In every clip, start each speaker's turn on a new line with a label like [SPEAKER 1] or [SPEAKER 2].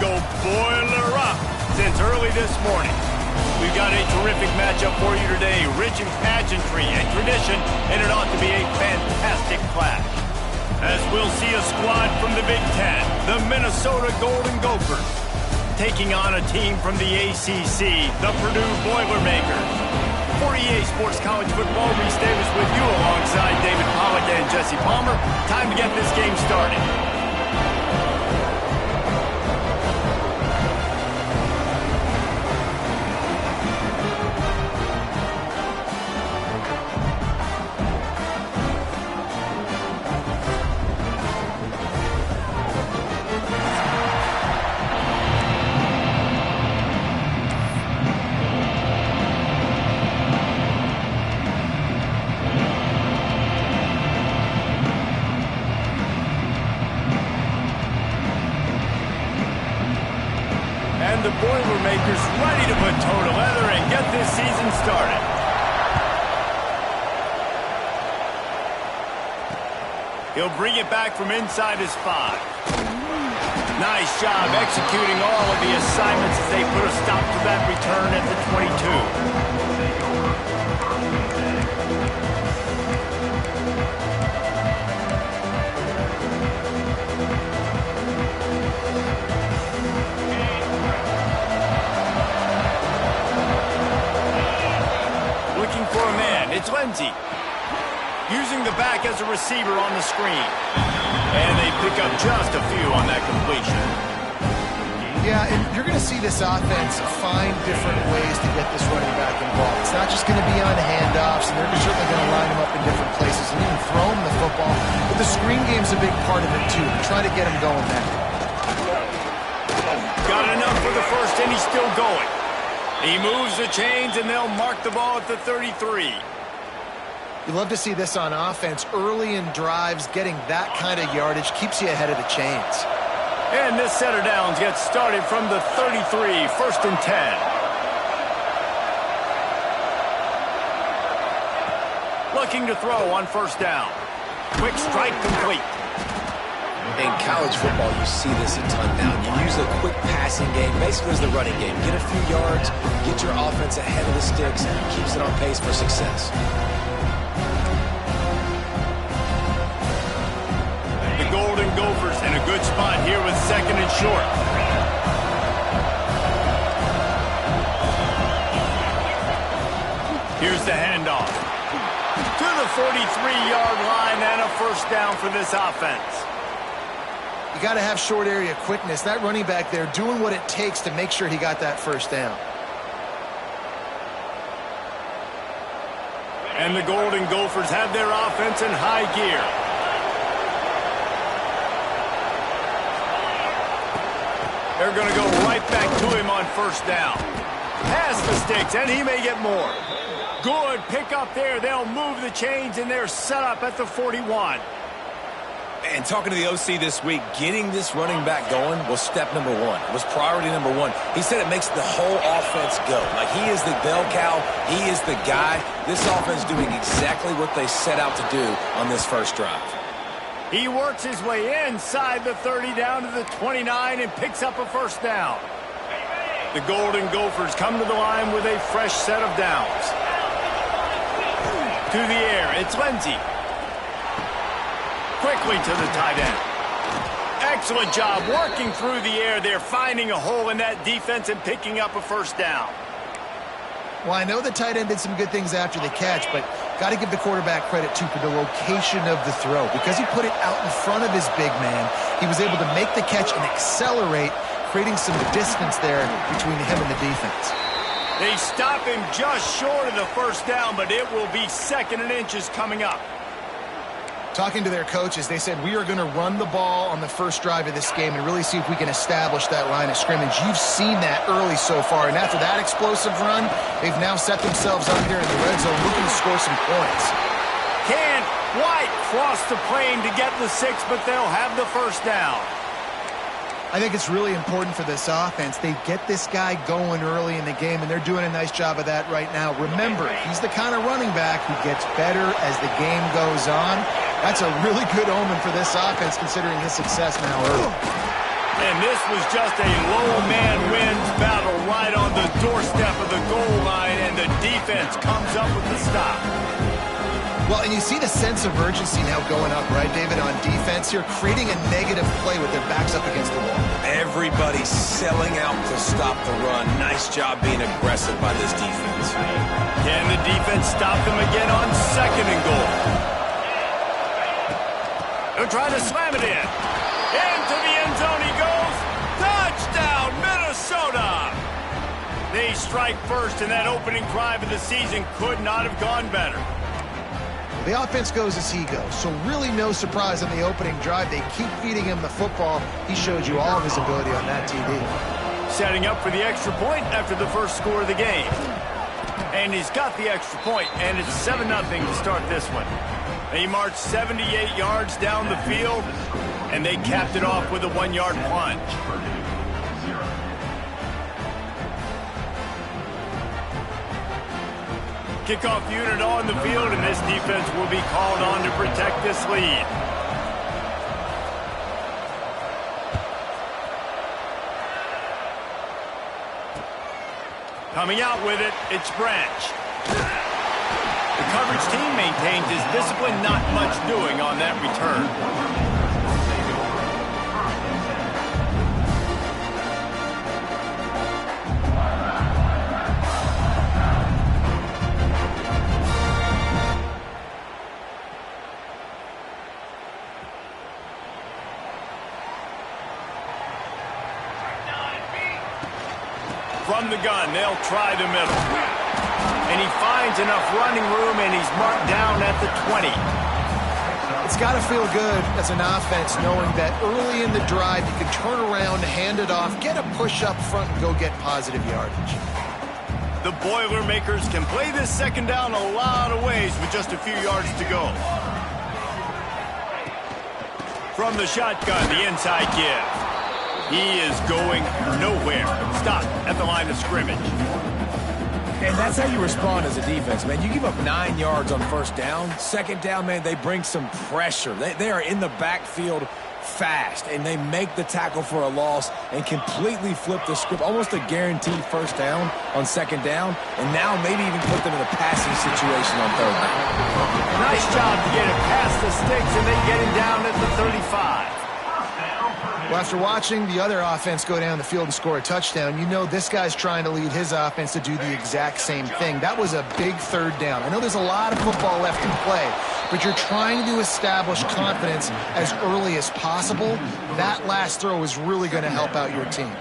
[SPEAKER 1] go boiler up since early this morning. We've got a terrific matchup for you today, rich in pageantry and tradition, and it ought to be a fantastic clash. As we'll see a squad from the Big Ten, the Minnesota Golden Gophers, taking on a team from the ACC, the Purdue Boilermakers. For EA Sports College Football, Reese Davis with you alongside David Pollack and Jesse Palmer. Time to get this game started. The Boilermakers ready to put toe to leather and get this season started. He'll bring it back from inside his 5. Nice job executing all of the assignments as they put a stop to that return at the 22. It's Lindsey, using the back as a receiver on the screen. And they pick up just a few on that completion.
[SPEAKER 2] Yeah, and you're going to see this offense find different ways to get this running back involved. It's not just going to be on handoffs, and they're certainly going to line him up in different places and even throw him the football. But the screen game's a big part of it, too. Try to get him going there.
[SPEAKER 1] Got enough for the first, and he's still going. He moves the chains, and they'll mark the ball at the 33.
[SPEAKER 2] You love to see this on offense. Early in drives, getting that kind of yardage keeps you ahead of the chains.
[SPEAKER 1] And this set of downs gets started from the 33, 1st and 10. Looking to throw on 1st down. Quick strike complete.
[SPEAKER 3] In college football, you see this a ton now. You use a quick passing game, basically as the running game. Get a few yards, get your offense ahead of the sticks, keeps it on pace for success.
[SPEAKER 1] The Golden Gophers in a good spot here with 2nd and short. Here's the handoff. To the 43-yard line and a 1st down for this offense.
[SPEAKER 2] You got to have short area quickness. That running back there doing what it takes to make sure he got that 1st down.
[SPEAKER 1] And the Golden Gophers have their offense in high gear. They're going to go right back to him on 1st down. Past the sticks, and he may get more. Good pickup there. They'll move the chains, and they're set up at the 41.
[SPEAKER 3] And talking to the OC this week, getting this running back going was step number 1. It was priority number 1. He said it makes the whole offense go. Like, he is the bell cow. He is the guy. This offense doing exactly what they set out to do on this first drive.
[SPEAKER 1] He works his way inside the 30 down to the 29 and picks up a 1st down. The Golden Gophers come to the line with a fresh set of downs. To the air, it's Lindsey. Quickly to the tight end. Excellent job working through the air. They're finding a hole in that defense and picking up a 1st down.
[SPEAKER 2] Well, I know the tight end did some good things after the catch, but got to give the quarterback credit, too, for the location of the throw. Because he put it out in front of his big man, he was able to make the catch and accelerate, creating some distance there between him and the defense.
[SPEAKER 1] They stop him just short of the 1st down, but it will be 2nd and inches coming up.
[SPEAKER 2] Talking to their coaches, they said, we are going to run the ball on the first drive of this game and really see if we can establish that line of scrimmage. You've seen that early so far, and after that explosive run, they've now set themselves up here in the red zone looking to score some points.
[SPEAKER 1] Can't quite cross the plane to get the 6, but they'll have the 1st down.
[SPEAKER 2] I think it's really important for this offense. They get this guy going early in the game, and they're doing a nice job of that right now. Remember, he's the kind of running back who gets better as the game goes on. That's a really good omen for this offense, considering his success now early.
[SPEAKER 1] And this was just a low man wins battle right on the doorstep of the goal line, and the defense comes up with the stop.
[SPEAKER 2] Well, and you see the sense of urgency now going up, right, David, on defense here, creating a negative play with their backs up against the wall.
[SPEAKER 3] Everybody's selling out to stop the run. Nice job being aggressive by this defense.
[SPEAKER 1] Can the defense stop them again on 2nd and goal? They'll try to slam it in. Into the end zone he goes. Touchdown, Minnesota! They strike first, and that opening drive of the season could not have gone better.
[SPEAKER 2] The offense goes as he goes, so really no surprise on the opening drive. They keep feeding him the football. He showed you all of his ability on that TD.
[SPEAKER 1] Setting up for the extra point after the first score of the game. And he's got the extra point, and it's 7-0 to start this one. They marched 78 yards down the field, and they capped it off with a 1-yard plunge. Kickoff unit on the field, and this defense will be called on to protect this lead. Coming out with it, it's Branch. The coverage team maintains his discipline, not much doing on that return. From the gun, they'll try the middle. And he finds enough running room, and he's marked down at the 20.
[SPEAKER 2] It's got to feel good as an offense knowing that early in the drive you can turn around, hand it off, get a push up front, and go get positive yardage.
[SPEAKER 1] The Boilermakers can play this 2nd down a lot of ways with just a few yards to go. From the shotgun, the inside give. He is going nowhere. Stop at the line of scrimmage.
[SPEAKER 3] And that's how you respond as a defense, man. You give up 9 yards on 1st down. 2nd down, man, they bring some pressure. They are in the backfield fast, and they make the tackle for a loss and completely flip the script. Almost a guaranteed 1st down on 2nd down, and now maybe even put them in a passing situation on 3rd down.
[SPEAKER 1] Nice job to get it past the sticks, and they get him down at the 35.
[SPEAKER 2] Well, after watching the other offense go down the field and score a touchdown, you know this guy's trying to lead his offense to do the exact same thing. That was a big 3rd down. I know there's a lot of football left in play, but you're trying to establish confidence as early as possible. That last throw is really going to help out your team.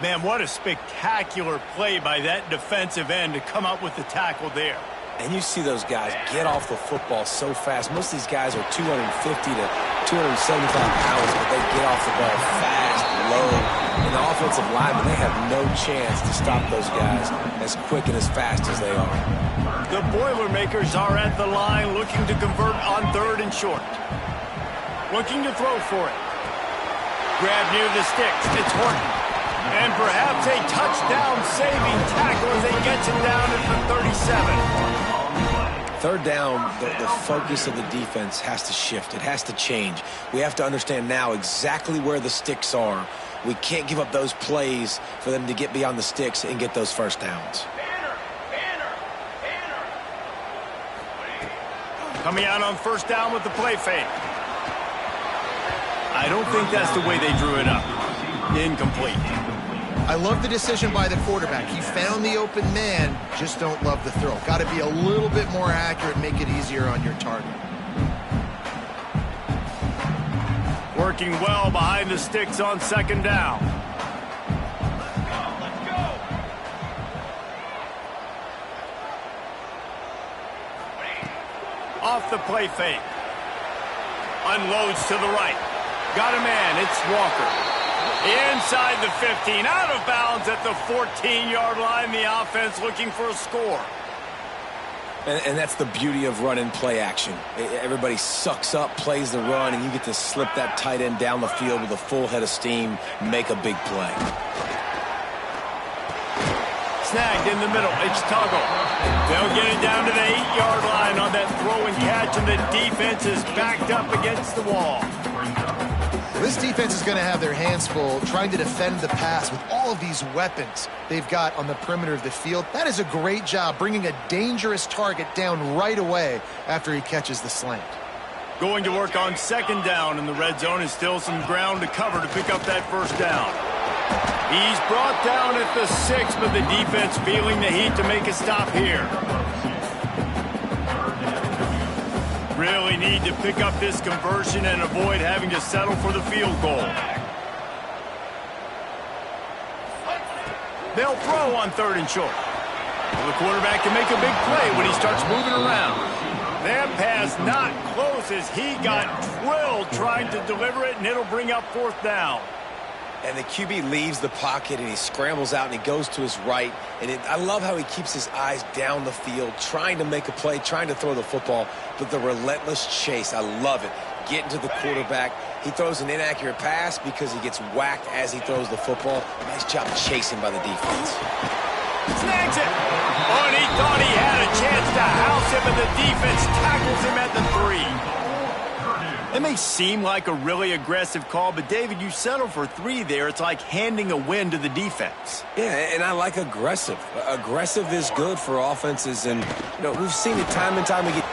[SPEAKER 1] Man, what a spectacular play by that defensive end to come up with the tackle there.
[SPEAKER 3] And you see those guys get off the football so fast. Most of these guys are 250 to 275 pounds, but they get off the ball fast, low. And the offensive linemen, they have no chance to stop those guys as quick and as fast as they are.
[SPEAKER 1] The Boilermakers are at the line looking to convert on 3rd and short. Looking to throw for it. Grab near the sticks. It's Horton. And perhaps a touchdown-saving tackle as he gets him down at the 37.
[SPEAKER 3] 3rd down, the focus of the defense has to shift. It has to change. We have to understand now exactly where the sticks are. We can't give up those plays for them to get beyond the sticks and get those 1st downs.
[SPEAKER 1] Coming out on 1st down with the play fake. I don't think that's the way they drew it up. Incomplete.
[SPEAKER 2] I love the decision by the quarterback. He found the open man, just don't love the throw. Got to be a little bit more accurate, make it easier on your target.
[SPEAKER 1] Working well behind the sticks on 2nd down.
[SPEAKER 4] Let's go.
[SPEAKER 1] Off the play fake. Unloads to the right. Got a man, it's Walker. Inside the 15, out of bounds at the 14-yard line. The offense looking for a score.
[SPEAKER 3] And that's the beauty of run and play action. Everybody sucks up, plays the run, and you get to slip that tight end down the field with a full head of steam, make a big play.
[SPEAKER 1] Snagged in the middle, it's Tuggle. They'll get it down to the 8-yard line on that throw and catch, and the defense is backed up against the wall.
[SPEAKER 2] This defense is going to have their hands full trying to defend the pass with all of these weapons they've got on the perimeter of the field. That is a great job bringing a dangerous target down right away after he catches the slant.
[SPEAKER 1] Going to work on second down in the red zone, is still some ground to cover to pick up that first down. He's brought down at the 6, but the defense feeling the heat to make a stop here. Really need to pick up this conversion and avoid having to settle for the field goal. They'll throw on 3rd and short. Well, the quarterback can make a big play when he starts moving around. That pass not close as he got drilled trying to deliver it, and it'll bring up 4th down.
[SPEAKER 3] And the QB leaves the pocket, and he scrambles out, and he goes to his right. And I love how he keeps his eyes down the field, trying to make a play, trying to throw the football, but the relentless chase, I love it. Getting to the quarterback. He throws an inaccurate pass because he gets whacked as he throws the football. Nice job chasing by the defense.
[SPEAKER 1] Snags it. Oh, and he thought he had a chance to house him, and the defense tackles him at the 3. It may seem like a really aggressive call, but David, you settle for 3 there. It's like handing a win to the defense.
[SPEAKER 3] Yeah, and I like aggressive. Aggressive is good for offenses, and we've seen it time and time again.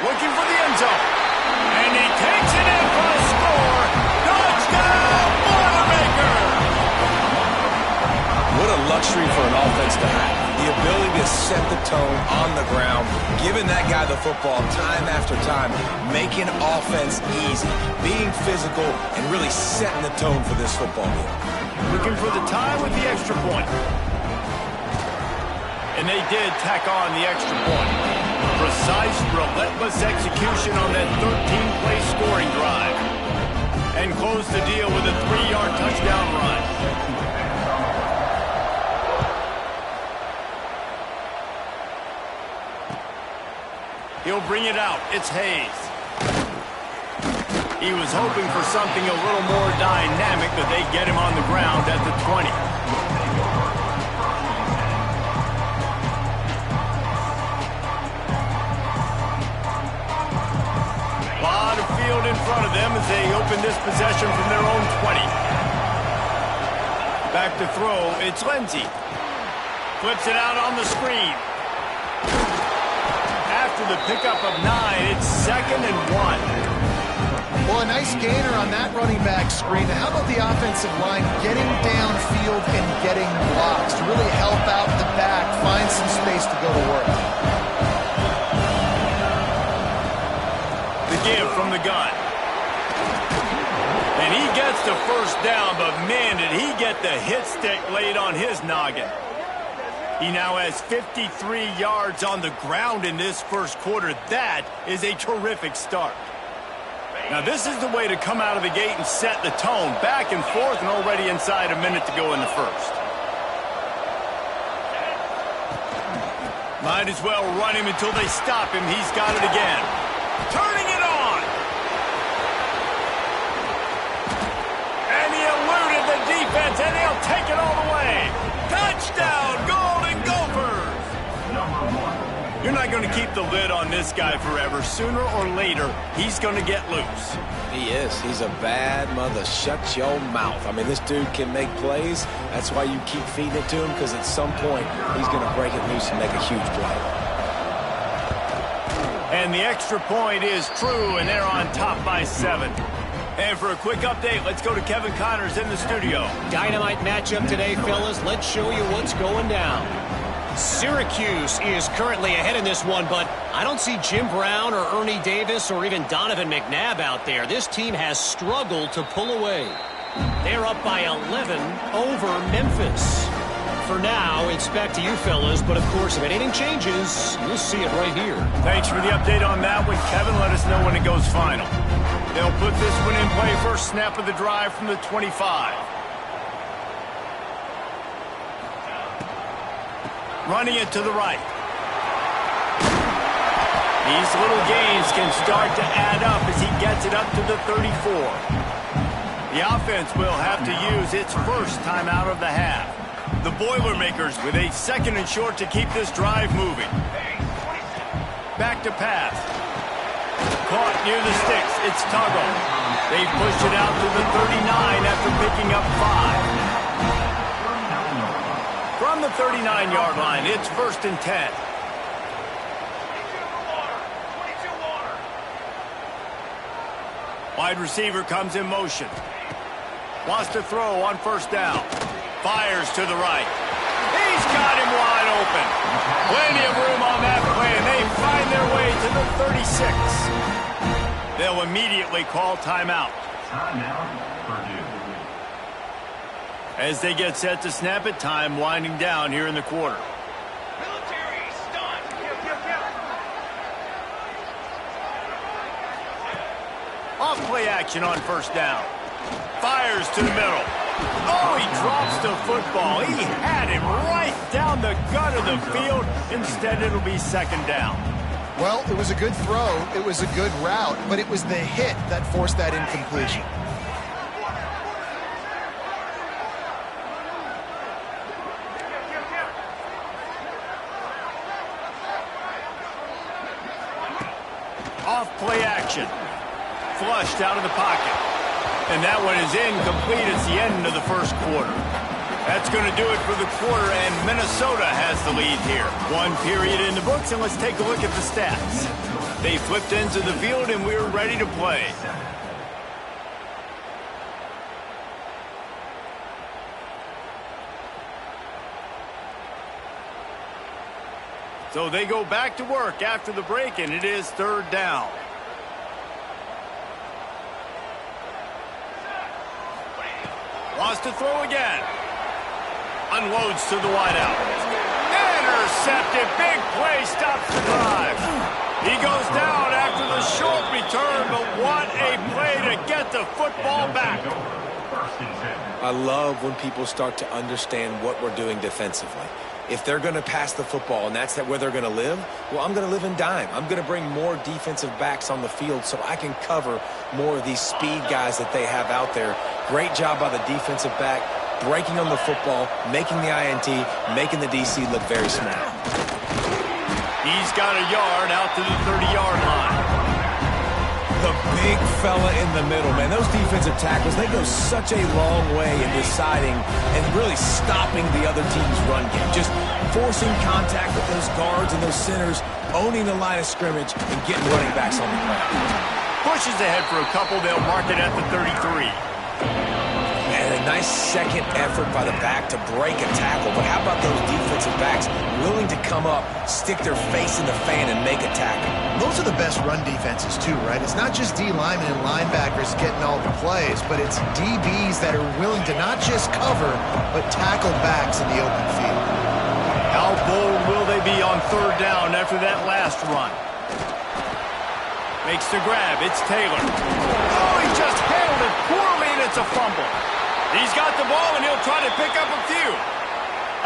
[SPEAKER 1] Looking for the end zone. And he takes it in for a score. Touchdown, Boilermaker!
[SPEAKER 3] What a luxury for an offense to have. The ability to set the tone on the ground, giving that guy the football time after time, making offense easy, being physical, and really setting the tone for this football game.
[SPEAKER 1] Looking for the tie with the extra point. And they did tack on the extra point. Precise, relentless execution on that 13-play scoring drive. And close the deal with a 3-yard touchdown run. He'll bring it out. It's Hayes. He was hoping for something a little more dynamic, but they get him on the ground at the 20. A lot of field in front of them as they open this possession from their own 20. Back to throw. It's Lindsey. Flips it out on the screen. After the pickup of 9, it's 2nd and 1.
[SPEAKER 2] Well, a nice gainer on that running back screen. How about the offensive line getting downfield and getting blocks to really help out the back, find some space to go to work?
[SPEAKER 1] The give from the gun. And he gets the first down, but man, did he get the hit stick laid on his noggin. He now has 53 yards on the ground in this first quarter. That is a terrific start. Now, this is the way to come out of the gate and set the tone. Back and forth and already inside a minute to go in the first. Might as well run him until they stop him. He's got it again. Turning it on. And he eluded the defense, and he'll take it all the way. Touchdown, Golden Gophers! You're not going to keep the lid on this guy forever. Sooner or later, he's going to get loose.
[SPEAKER 3] He is. He's a bad mother. Shut your mouth. I mean, this dude can make plays. That's why you keep feeding it to him, because at some point, he's going to break it loose and make a huge play.
[SPEAKER 1] And the extra point is true, and they're on top by 7. And for a quick update, let's go to Kevin Connors in the studio.
[SPEAKER 4] Dynamite matchup today, fellas. Let's show you what's going down. Syracuse is currently ahead in this one, but I don't see Jim Brown or Ernie Davis or even Donovan McNabb out there. This team has struggled to pull away. They're up by 11 over Memphis. For now, it's back to you, fellas, but of course, if anything changes, you'll see it right here.
[SPEAKER 1] Thanks for the update on that one, Kevin. Let us know when it goes final. They'll put this one in play. First snap of the drive from the 25. Running it to the right. These little gains can start to add up as he gets it up to the 34. The offense will have to use its first time out of the half. The Boilermakers with a 2nd and short to keep this drive moving. Back to pass. Caught near the sticks. It's Tuggle. They push it out to the 39 after picking up 5. From the 39-yard line, it's 1st and 10. Wide receiver comes in motion. Wants to throw on 1st down. Fires to the right. He's got him wide open. Plenty of room on that play, and they find their way to the 36. They'll immediately call timeout.
[SPEAKER 5] Timeout, Purdue.
[SPEAKER 1] As they get set to snap it, time winding down here in the quarter.
[SPEAKER 6] Military, stun.
[SPEAKER 1] Off play action on 1st down. Fires to the middle. Oh, he drops the football. He had it right down the gut of the field. Instead, it'll be 2nd down.
[SPEAKER 2] Well, it was a good throw. It was a good route, but it was the hit that forced that incompletion.
[SPEAKER 1] Off play action. Flushed out of the pocket. And that one is incomplete. It's the end of the 1st quarter. That's going to do it for the quarter, and Minnesota has the lead here. 1 period in the books, and let's take a look at the stats. They flipped ends of the field, and we're ready to play. So they go back to work after the break, and it is 3rd down. Wants to throw again. Unloads to the wideout. Intercepted. Big play. Stops the drive. He goes down after the short return, but what a play to get the football back.
[SPEAKER 3] I love when people start to understand what we're doing defensively. If they're going to pass the football and that's where they're going to live, well, I'm going to live in dime. I'm going to bring more defensive backs on the field so I can cover more of these speed guys that they have out there. Great job by the defensive back, breaking on the football, making the INT, making the DC look very smart.
[SPEAKER 1] He's got a yard out to the 30-yard line.
[SPEAKER 3] The big fella in the middle, man. Those defensive tackles, they go such a long way in deciding and really stopping the other team's run game. Just forcing contact with those guards and those centers, owning the line of scrimmage, and getting running backs on the ground.
[SPEAKER 1] Pushes ahead for a couple. They'll mark it at the 33.
[SPEAKER 3] And a nice second effort by the back to break a tackle. But how about those defensive backs willing to come up, stick their face in the fan, and make a tackle?
[SPEAKER 2] Those are the best run defenses, too, right? It's not just D linemen and linebackers getting all the plays, but it's DBs that are willing to not just cover, but tackle backs in the open field.
[SPEAKER 1] How bold will they be on 3rd down after that last run? Makes the grab. It's Taylor. Oh, he just handled it poorly, and it's a fumble. He's got the ball, and he'll try to pick up a few.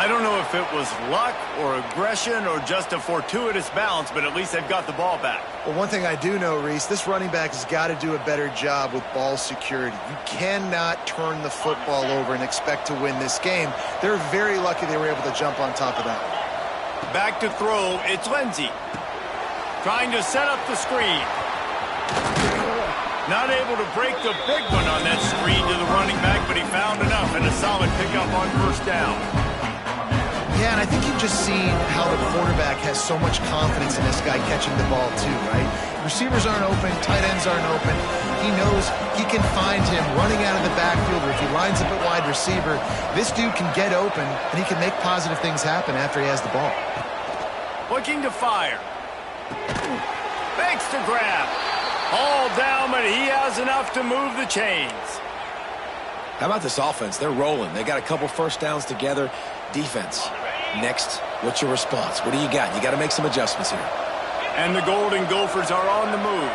[SPEAKER 1] I don't know if it was luck or aggression or just a fortuitous bounce, but at least they've got the ball back.
[SPEAKER 2] Well, one thing I do know, Reese, this running back has got to do a better job with ball security. You cannot turn the football over and expect to win this game. They're very lucky they were able to jump on top of that one.
[SPEAKER 1] Back to throw, it's Lindsey. Trying to set up the screen. Not able to break the big one on that screen to the running back, but he found enough and a solid pickup on 1st down.
[SPEAKER 2] Yeah, and I think you've just seen how the quarterback has so much confidence in this guy catching the ball too, right? Receivers aren't open, tight ends aren't open. He knows he can find him running out of the backfield, or if he lines up at wide receiver, this dude can get open, and he can make positive things happen after he has the ball.
[SPEAKER 1] Looking to fire. Makes the grab. All down, but he has enough to move the chains.
[SPEAKER 3] How about this offense? They're rolling. They got a couple 1st downs together. Defense. Next, what's your response? What do you got? You got to make some adjustments here.
[SPEAKER 1] And the Golden Gophers are on the move.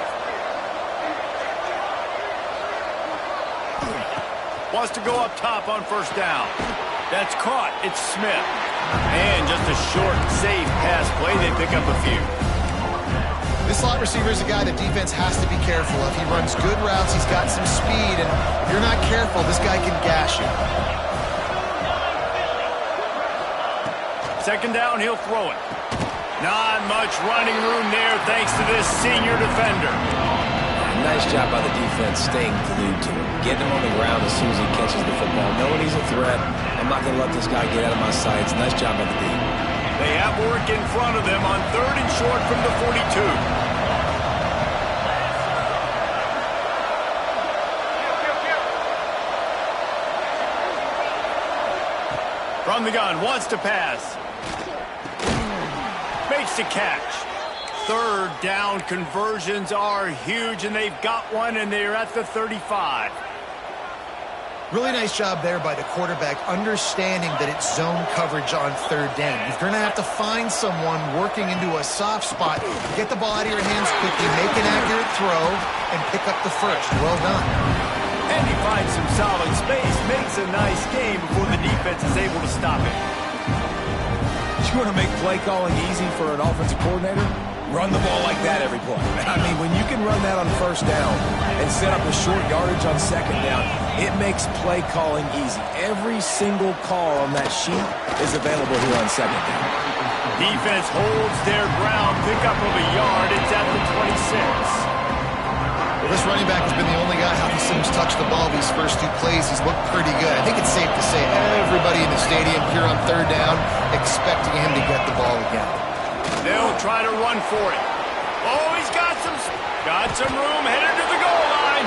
[SPEAKER 1] Wants to go up top on 1st down. That's caught. It's Smith. And just a short, safe pass play. They pick up a few.
[SPEAKER 2] This slot receiver is a guy that defense has to be careful of. He runs good routes. He's got some speed, and if you're not careful, this guy can gash you.
[SPEAKER 1] 2nd down, he'll throw it. Not much running room there thanks to this senior defender.
[SPEAKER 3] Nice job by the defense staying glued to him. Getting him on the ground as soon as he catches the football. Knowing he's a threat, I'm not going to let this guy get out of my sights. Nice job by the D.
[SPEAKER 1] They have work in front of them on 3rd and short from the 42. From the gun, wants to pass. Makes the catch. 3rd down conversions are huge, and they've got one, and they're at the 35.
[SPEAKER 2] Really nice job there by the quarterback, understanding that it's zone coverage on 3rd down. You're going to have to find someone working into a soft spot, get the ball out of your hands quickly, make an accurate throw, and pick up the first. Well done.
[SPEAKER 1] And he finds some solid space, makes a nice game before the defense is able to stop it.
[SPEAKER 3] You want to make play calling easy for an offensive coordinator? Run the ball like that every play. I mean, when you can run that on 1st down and set up a short yardage on 2nd down, it makes play calling easy. Every single call on that sheet is available here on 2nd down.
[SPEAKER 1] Defense holds their ground, pick up of a yard. It's at the 26.
[SPEAKER 2] Well, this running back has been the only guy Howie Sims touched the ball these first 2 plays. He's looked pretty good. I think it's safe to say everybody in the stadium here on 3rd down expecting him to get the ball again.
[SPEAKER 1] They'll try to run for it. Oh, he's got some room, headed to the goal line.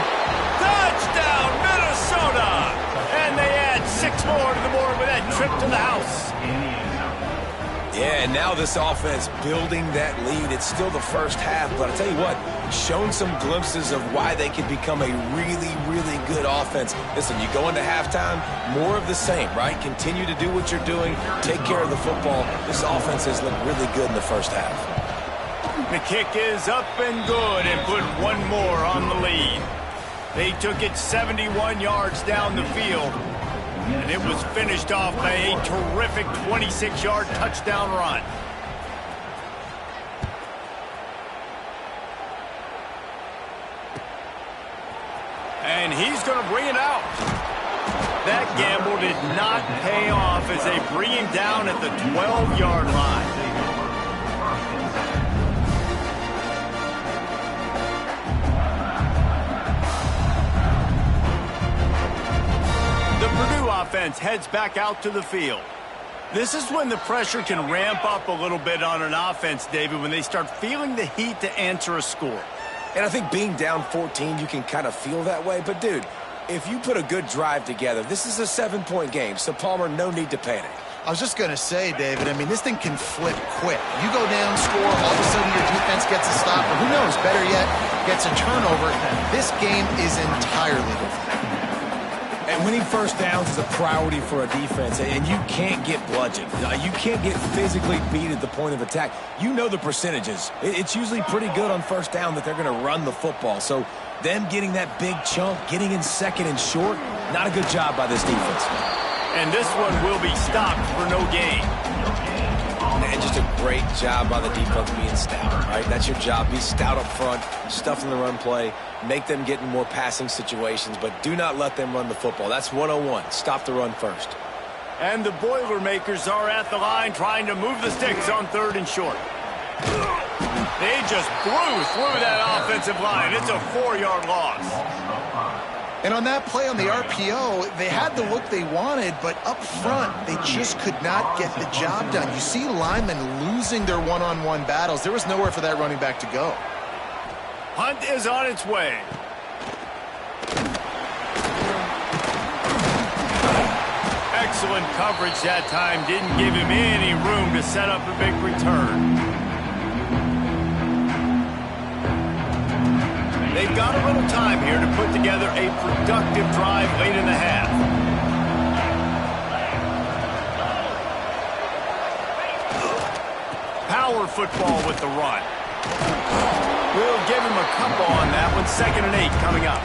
[SPEAKER 1] Touchdown, Minnesota! And they add 6 more to the board with that trip to the house.
[SPEAKER 3] Yeah, and now this offense building that lead. It's still the first half, but I'll tell you what, shown some glimpses of why they could become a really, really good offense. Listen, you go into halftime, more of the same, right? Continue to do what you're doing, take care of the football. This offense has looked really good in the first half.
[SPEAKER 1] The kick is up and good and put 1 more on the lead. They took it 71 yards down the field. And it was finished off by a terrific 26-yard touchdown run. And he's going to bring it out. That gamble did not pay off as they bring him down at the 12-yard line. The Purdue offense heads back out to the field. This is when the pressure can ramp up a little bit on an offense, David, when they start feeling the heat to answer a score.
[SPEAKER 3] And I think being down 14, you can kind of feel that way. But, dude, if you put a good drive together, this is a 7-point game. So, Palmer, no need to panic.
[SPEAKER 2] I was just going to say, David, I mean, this thing can flip quick. You go down, score, all of a sudden your defense gets a stop, or who knows, better yet, gets a turnover. This game is entirely different.
[SPEAKER 3] And winning 1st downs is a priority for a defense, and you can't get bludgeoned. You can't get physically beat at the point of attack. You know the percentages. It's usually pretty good on 1st down that they're going to run the football. So them getting that big chunk, getting in 2nd and short, not a good job by this defense.
[SPEAKER 1] And this one will be stopped for no gain.
[SPEAKER 3] And just a great job by the defense being stout, right? That's your job. Be stout up front, stuff in the run play, make them get in more passing situations, but do not let them run the football. That's 101. Stop the run first.
[SPEAKER 1] And the Boilermakers are at the line trying to move the sticks on 3rd and short. They just blew through that offensive line. It's a 4-yard loss.
[SPEAKER 2] And on that play on the RPO, they had the look they wanted, but up front, they just could not get the job done. You see linemen losing their one-on-one battles. There was nowhere for that running back to go.
[SPEAKER 1] Hunt is on its way. Excellent coverage that time. Didn't give him any room to set up a big return. They've got a little time here to put together a productive drive late in the half. Power football with the run. We'll give him a couple on that one. 2nd and 8 coming up.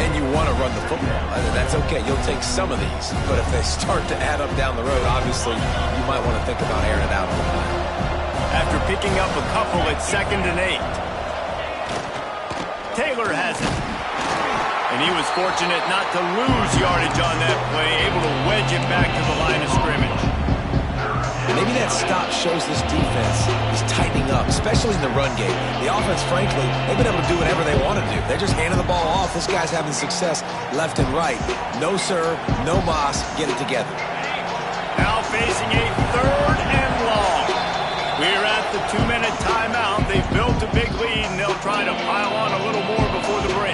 [SPEAKER 3] And you want to run the football. That's okay. You'll take some of these. But if they start to add up down the road, obviously, you might want to think about airing it out a little bit.
[SPEAKER 1] After picking up a couple at 2nd and 8. Taylor has it. And he was fortunate not to lose yardage on that play, able to wedge it back to the line of scrimmage.
[SPEAKER 3] Maybe that stop shows this defense is tightening up, especially in the run game. The offense, frankly, they've been able to do whatever they want to do. They're just handing the ball off. This guy's having success left and right. No serve, no moss. Get it together.
[SPEAKER 1] Now facing a 3rd and long. We're at the 2-minute timeout. They've built a big lead, and they'll try to pile on a little more before the break.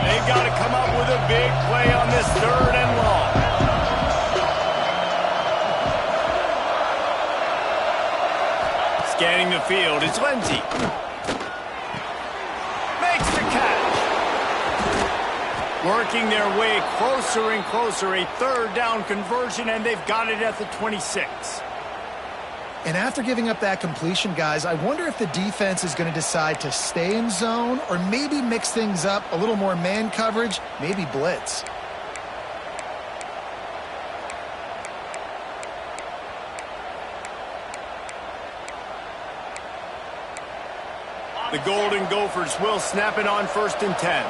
[SPEAKER 1] They've got to come up with a big play on this 3rd and long. Scanning the field, it's Lindsey. Makes the catch. Working their way closer and closer, a 3rd down conversion, and they've got it at the 26.
[SPEAKER 2] And after giving up that completion, guys, I wonder if the defense is going to decide to stay in zone or maybe mix things up, a little more man coverage, maybe blitz.
[SPEAKER 1] The Golden Gophers will snap it on 1st and 10.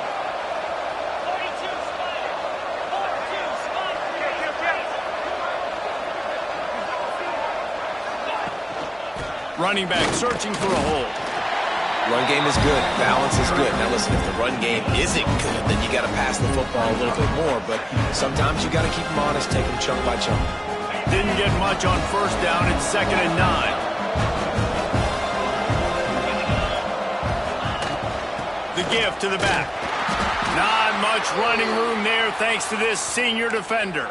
[SPEAKER 1] Running back searching for a hole.
[SPEAKER 3] Run game is good. Balance is good. Now listen, if the run game isn't good, then you got to pass the football a little bit more. But sometimes you got to keep them honest, take them chunk by chunk.
[SPEAKER 1] Didn't get much on 1st down. It's 2nd and 9. The give to the back. Not much running room there thanks to this senior defender.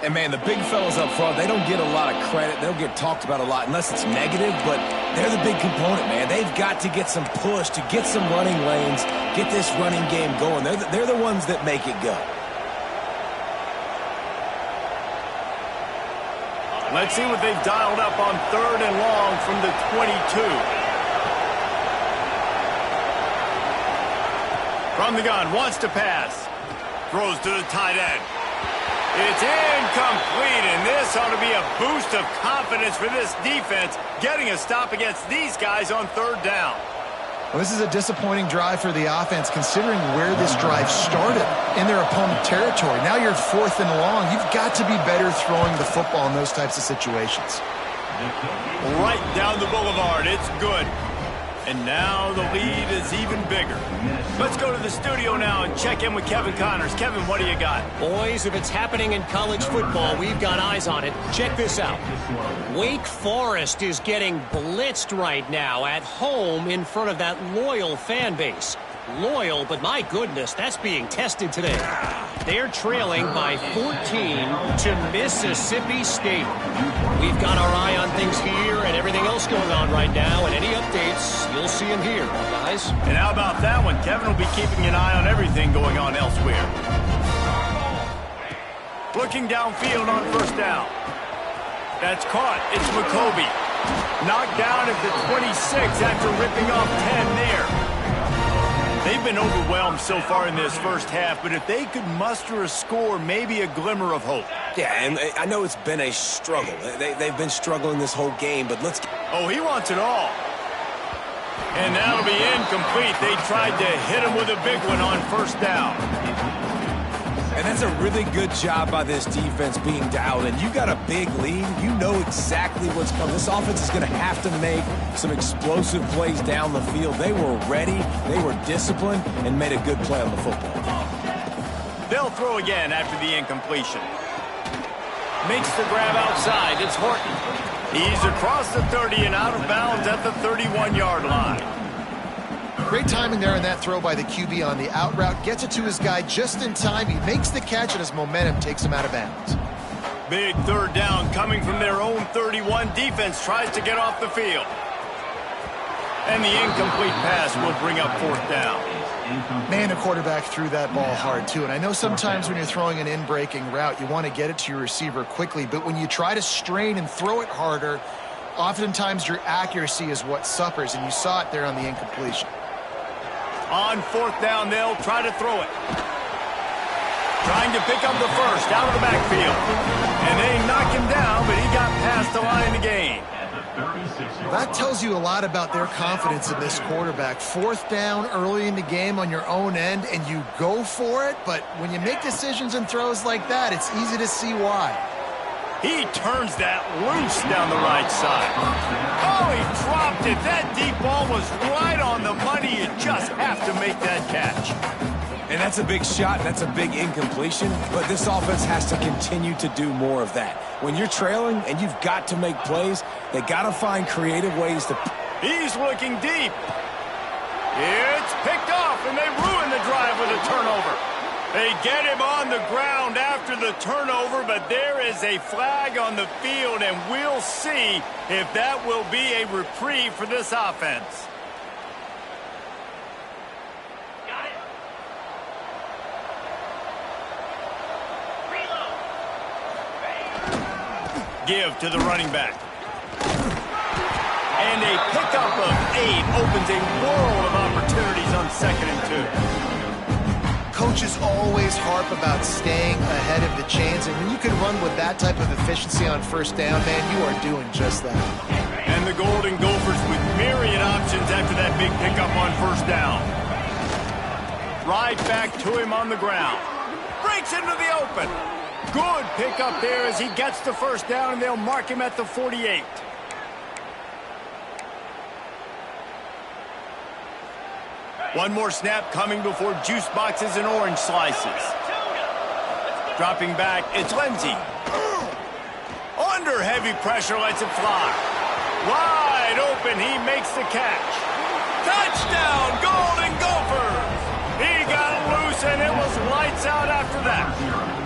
[SPEAKER 3] And, man, the big fellas up front, they don't get a lot of credit. They don't get talked about a lot unless it's negative, but they're the big component, man. They've got to get some push to get some running lanes, get this running game going. They're the ones that make it go.
[SPEAKER 1] Let's see what they've dialed up on 3rd and long from the 22. From the gun, wants to pass. Throws to the tight end. It's incomplete, and this ought to be a boost of confidence for this defense, getting a stop against these guys on 3rd down.
[SPEAKER 2] Well, this is a disappointing drive for the offense, considering where this drive started, in their opponent territory. Now you're 4th and long. You've got to be better throwing the football in those types of situations.
[SPEAKER 1] Right down the boulevard. It's good. And now the lead is even bigger. Let's go to the studio now and check in with Kevin Connors. Kevin, what do you got?
[SPEAKER 4] Boys, if it's happening in college football, we've got eyes on it. Check this out. Wake Forest is getting blitzed right now at home in front of that loyal fan base. Loyal, but my goodness, that's being tested today. They're trailing by 14 to Mississippi State. We've got our eye on things here and everything else going on right now, and any updates, you'll see them here, guys.
[SPEAKER 1] And how about that one? Kevin will be keeping an eye on everything going on elsewhere. Looking downfield on 1st down. That's caught. It's McCoby. Knocked down at the 26 after ripping off 10 there. They've been overwhelmed so far in this first half, but if they could muster a score, maybe a glimmer of hope.
[SPEAKER 3] Yeah, and I know it's been a struggle. They've been struggling this whole game, but let's...
[SPEAKER 1] Oh, he wants it all. And that'll be incomplete. They tried to hit him with a big one on 1st down.
[SPEAKER 3] And that's a really good job by this defense being dialed in. You got a big lead. You know exactly what's coming. This offense is going to have to make some explosive plays down the field. They were ready, they were disciplined, and made a good play on the football.
[SPEAKER 1] They'll throw again after the incompletion. Makes the grab outside. It's Horton. He's across the 30 and out of bounds at the 31-yard line.
[SPEAKER 2] Great timing there in that throw by the QB on the out route. Gets it to his guy just in time. He makes the catch, and his momentum takes him out of bounds.
[SPEAKER 1] Big 3rd down coming from their own 31. Defense tries to get off the field. And the incomplete pass will bring up 4th down.
[SPEAKER 2] Man, the quarterback threw that ball hard, too. And I know sometimes when you're throwing an in-breaking route, you want to get it to your receiver quickly. But when you try to strain and throw it harder, oftentimes your accuracy is what suffers. And you saw it there on the incompletion.
[SPEAKER 1] On 4th down, they'll try to throw it. Trying to pick up the first out of the backfield. And they knock him down, but he got past the line to gain.
[SPEAKER 2] That tells you a lot about their confidence in this quarterback. 4th down early in the game on your own end, and you go for it, but when you make decisions and throws like that, it's easy to see why.
[SPEAKER 1] He turns that loose down the right side. Oh, he dropped it. That deep ball was right on the money. You just have to make that catch.
[SPEAKER 3] And that's a big shot, and that's a big incompletion, but this offense has to continue to do more of that. When you're trailing and you've got to make plays, they got to find creative ways to...
[SPEAKER 1] He's looking deep. It's picked off, and they ruin the drive with a turnover. They get him on the ground after the turnover, but there is a flag on the field, and we'll see if that will be a reprieve for this offense. Give to the running back. And a pickup of 8 opens a world of opportunities on 2nd and 2.
[SPEAKER 2] Coaches always harp about staying ahead of the chains, and when you can run with that type of efficiency on 1st down, man, you are doing just that.
[SPEAKER 1] And the Golden Gophers with myriad options after that big pickup on 1st down. Right back to him on the ground. Breaks into the open. Good pickup there as he gets the 1st down, and they'll mark him at the 48. One more snap coming before juice boxes and orange slices. Dropping back, it's Lindsey. Under heavy pressure, lets it fly. Wide open, he makes the catch. Touchdown, Golden Gophers! He got loose, and it was lights out after that.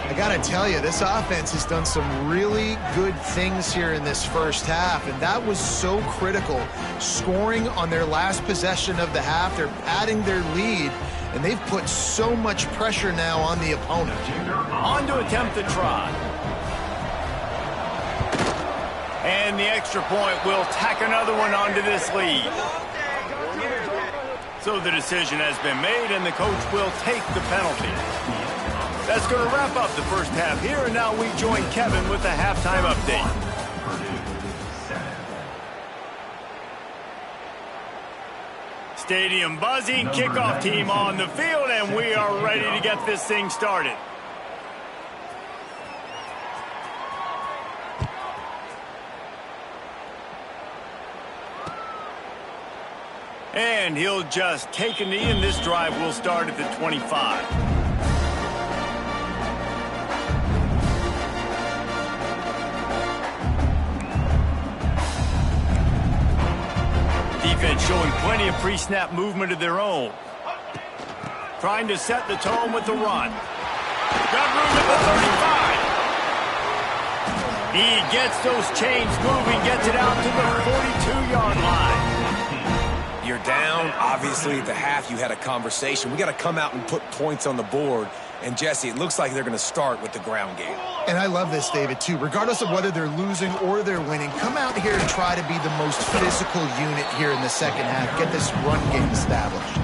[SPEAKER 2] I got to tell you, this offense has done some really good things here in this 1st half, and that was so critical. Scoring on their last possession of the half, they're adding their lead, and they've put so much pressure now on the opponent.
[SPEAKER 1] On to attempt the try. And the extra point will tack another one onto this lead. So the decision has been made, and the coach will take the penalty. That's going to wrap up the 1st half here, and now we join Kevin with the halftime update. Stadium buzzing, kickoff team on the field, and we are ready to get this thing started. And he'll just take a knee, and this drive will start at the 25. Defense showing plenty of pre-snap movement of their own. Trying to set the tone with the run. Got room at the 35. He gets those chains moving, gets it out to the 42-yard line.
[SPEAKER 3] You're down. Obviously, at the half, you had a conversation. We got to come out and put points on the board. And, Jesse, it looks like they're going to start with the ground game.
[SPEAKER 2] And I love this, David, too. Regardless of whether they're losing or they're winning, come out here and try to be the most physical unit here in the 2nd half. Get this run game established.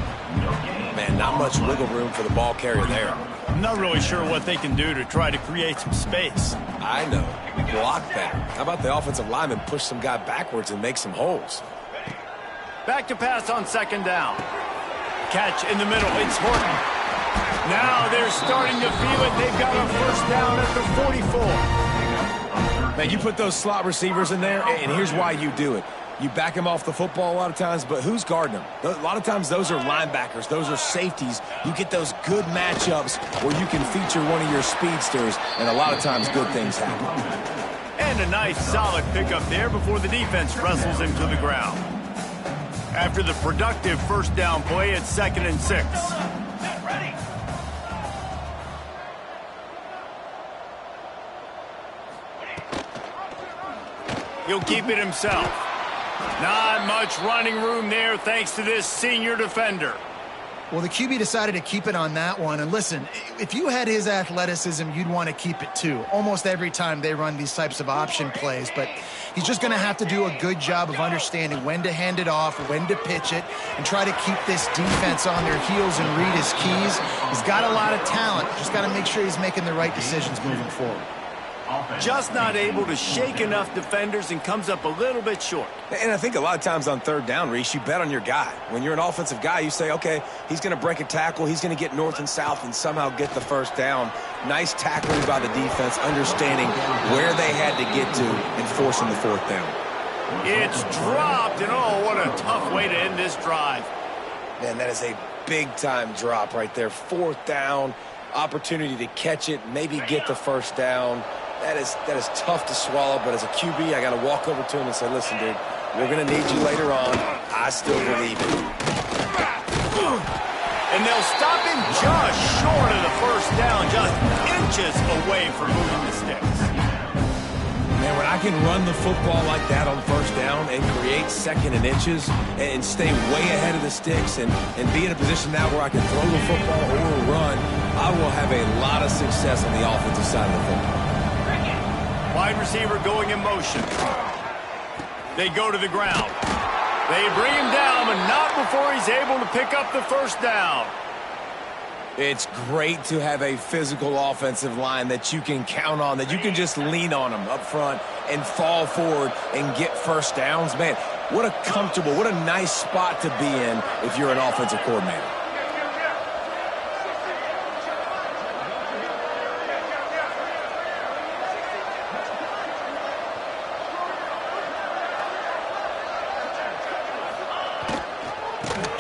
[SPEAKER 3] Man, not much wiggle room for the ball carrier there.
[SPEAKER 1] I'm not really sure what they can do to try to create some space.
[SPEAKER 3] I know. Block that. How about the offensive lineman push some guy backwards and make some holes?
[SPEAKER 1] Back to pass on 2nd down. Catch in the middle. It's Horton. Now they're starting to feel it. They've got a 1st down at the 44.
[SPEAKER 3] Man, you put those slot receivers in there, and here's why you do it. You back them off the football a lot of times, but who's guarding them? A lot of times those are linebackers. Those are safeties. You get those good matchups where you can feature one of your speedsters, and a lot of times good things happen.
[SPEAKER 1] And a nice solid pickup there before the defense wrestles him to the ground. After the productive 1st down play, it's 2nd and 6. He'll keep it himself. Not much running room there thanks to this senior defender.
[SPEAKER 2] Well, the QB decided to keep it on that one. And listen, if you had his athleticism, you'd want to keep it too. Almost every time they run these types of option plays. But he's just going to have to do a good job of understanding when to hand it off, when to pitch it, and try to keep this defense on their heels and read his keys. He's got a lot of talent. Just got to make sure he's making the right decisions moving forward.
[SPEAKER 1] Just not able to shake enough defenders and comes up a little bit short.
[SPEAKER 3] And I think a lot of times on third down, Reese, you bet on your guy. When you're an offensive guy, you say, okay, he's going to break a tackle, he's going to get north and south and somehow get the first down. Nice tackling by the defense, understanding where they had to get to and forcing the fourth down.
[SPEAKER 1] It's dropped, and oh, what a tough way to end this drive.
[SPEAKER 3] Man, that is a big-time drop right there. Fourth down, opportunity to catch it, maybe get the first down. That is tough to swallow, but as a QB, I got to walk over to him and say, listen, dude, we're going to need you later on. I still believe it.
[SPEAKER 1] And they'll stop him just short of the first down, just inches away from moving the sticks.
[SPEAKER 3] Man, when I can run the football like that on first down and create second and inches and stay way ahead of the sticks and be in a position now where I can throw the football or run, I will have a lot of success on the offensive side of the football.
[SPEAKER 1] Wide receiver going in motion. They go to the ground. They bring him down, but not before he's able to pick up the first down.
[SPEAKER 3] It's great to have a physical offensive line that you can count on, that you can just lean on them up front and fall forward and get first downs. Man, what a comfortable, what a nice spot to be in if you're an offensive coordinator.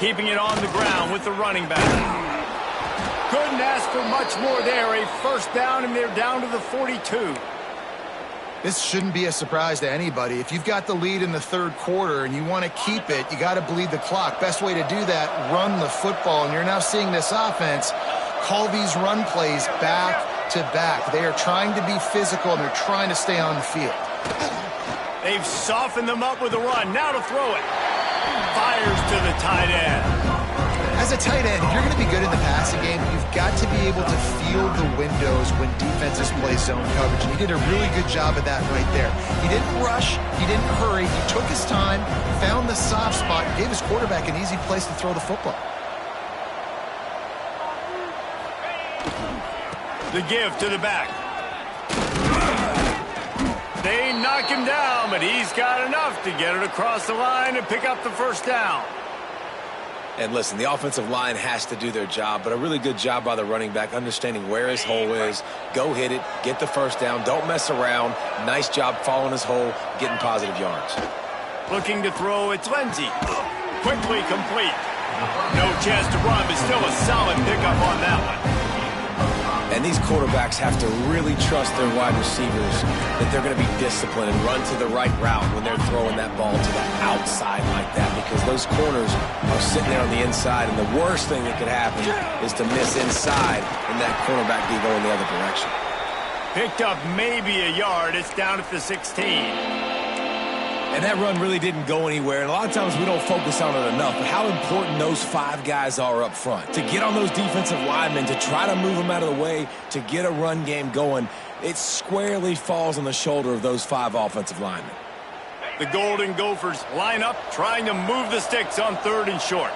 [SPEAKER 1] Keeping it on the ground with the running back. Couldn't ask for much more there. A first down, and they're down to the 42.
[SPEAKER 2] This shouldn't be a surprise to anybody. If you've got the lead in the third quarter and you want to keep it, you got to bleed the clock. Best way to do that, run the football. And you're now seeing this offense call these run plays back to back. They are trying to be physical, and they're trying to stay on the field.
[SPEAKER 1] They've softened them up with a run. Now to throw it. Fires to the tight end.
[SPEAKER 2] As a tight end, if you're going to be good in the passing game, you've got to be able to feel the windows when defenses play zone coverage. And he did a really good job of that right there. He didn't rush. He didn't hurry. He took his time, found the soft spot, and gave his quarterback an easy place to throw the football.
[SPEAKER 1] The give to the back. They knock him down, but he's got enough to get it across the line and pick up the first down.
[SPEAKER 3] And listen, the offensive line has to do their job, but a really good job by the running back, understanding where his hole is. Go hit it, get the first down, don't mess around. Nice job following his hole, getting positive yards.
[SPEAKER 1] Looking to throw, it's Lindsey. Quickly complete. No chance to run, but still a solid pickup on that one.
[SPEAKER 3] And these quarterbacks have to really trust their wide receivers that they're going to be disciplined and run to the right route when they're throwing that ball to the outside like that, because those corners are sitting there on the inside, and the worst thing that could happen is to miss inside and that cornerback be going the other direction.
[SPEAKER 1] Picked up maybe a yard. It's down at the 16.
[SPEAKER 3] And that run really didn't go anywhere, and a lot of times we don't focus on it enough, but how important those five guys are up front. To get on those defensive linemen, to try to move them out of the way, to get a run game going, it squarely falls on the shoulder of those five offensive linemen.
[SPEAKER 1] The Golden Gophers line up, trying to move the sticks on third and short.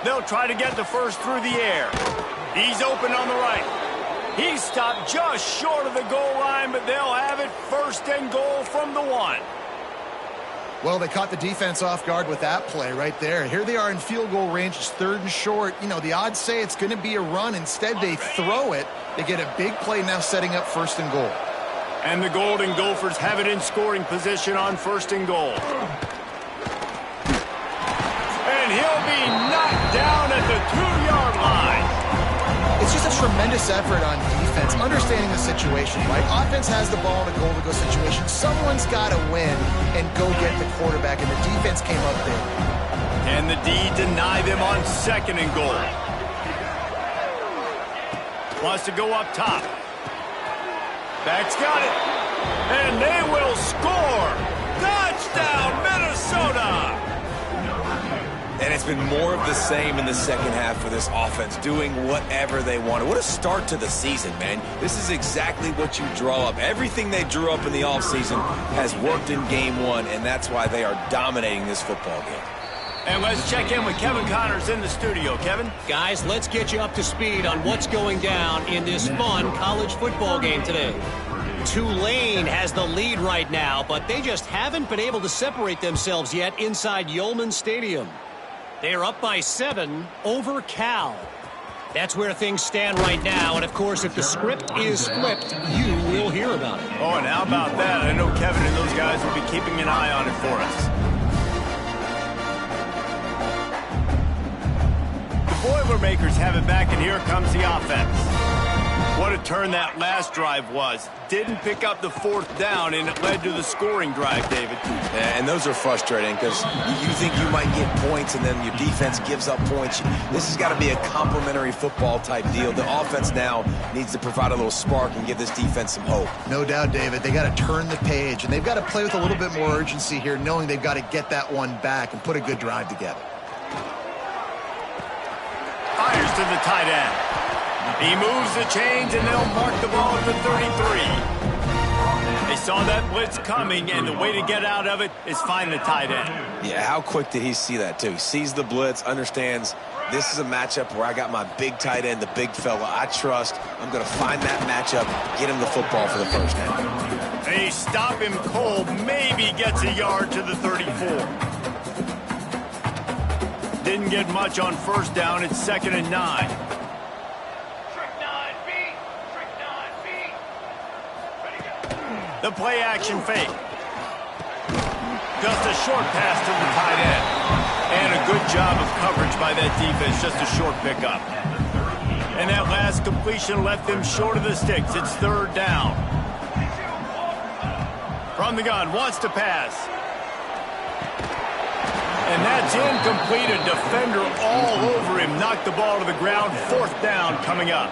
[SPEAKER 1] They'll try to get the first through the air. He's open on the right. He's stopped just short of the goal line, but they'll have it first and goal from the 1.
[SPEAKER 2] Well, they caught the defense off guard with that play right there. Here they are in field goal range. It's third and short. You know, the odds say it's going to be a run. Instead, they throw it. They get a big play now setting up first and goal.
[SPEAKER 1] And the Golden Gophers have it in scoring position on first and goal. And he'll be knocked down at the 2-yard line.
[SPEAKER 2] It's just a tremendous effort on defense, understanding the situation, right? Offense has the ball in a goal-to-go situation. Someone's got to win and go get the quarterback, and the defense came up big.
[SPEAKER 1] And the D deny them on second and goal. Wants to go up top. Back's got it. And they will score. Touchdown, Minnesota!
[SPEAKER 3] And it's been more of the same in the second half for this offense, doing whatever they wanted. What a start to the season, man. This is exactly what you draw up. Everything they drew up in the offseason has worked in game one, and that's why they are dominating this football game.
[SPEAKER 1] And let's check in with Kevin Connors in the studio. Kevin?
[SPEAKER 4] Guys, let's get you up to speed on what's going down in this fun college football game today. Tulane has the lead right now, but they just haven't been able to separate themselves yet inside Yulman Stadium. They're up by 7 over Cal. That's where things stand right now, and of course, if the script is flipped, you will hear about it.
[SPEAKER 1] Oh, and how about that? I know Kevin and those guys will be keeping an eye on it for us. The Boilermakers have it back, and here comes the offense. What a turn that last drive was. Didn't pick up the 4th down, and it led to the scoring drive, David.
[SPEAKER 3] Yeah, and those are frustrating because you think you might get points, and then your defense gives up points. This has got to be a complementary football type deal. The offense now needs to provide a little spark and give this defense some hope.
[SPEAKER 2] No doubt, David. They got to turn the page, and they've got to play with a little bit more urgency here, knowing they've got to get that one back and put a good drive together.
[SPEAKER 1] Fires to the tight end. He moves the chains, and they'll mark the ball at the 33. They saw that blitz coming, and the way to get out of it is find the tight end.
[SPEAKER 3] Yeah, how quick did he see that, too? He sees the blitz, understands this is a matchup where I got my big tight end, the big fella I trust. I'm going to find that matchup, get him the football for the first down.
[SPEAKER 1] They stop him cold, maybe gets a yard to the 34. Didn't get much on first down. It's 2nd and 9. The play action fake. Just a short pass to the tight end. And a good job of coverage by that defense. Just a short pickup. And that last completion left them short of the sticks. It's 3rd down. From the gun, wants to pass. And that's incomplete. A defender all over him. Knocked the ball to the ground. 4th down coming up.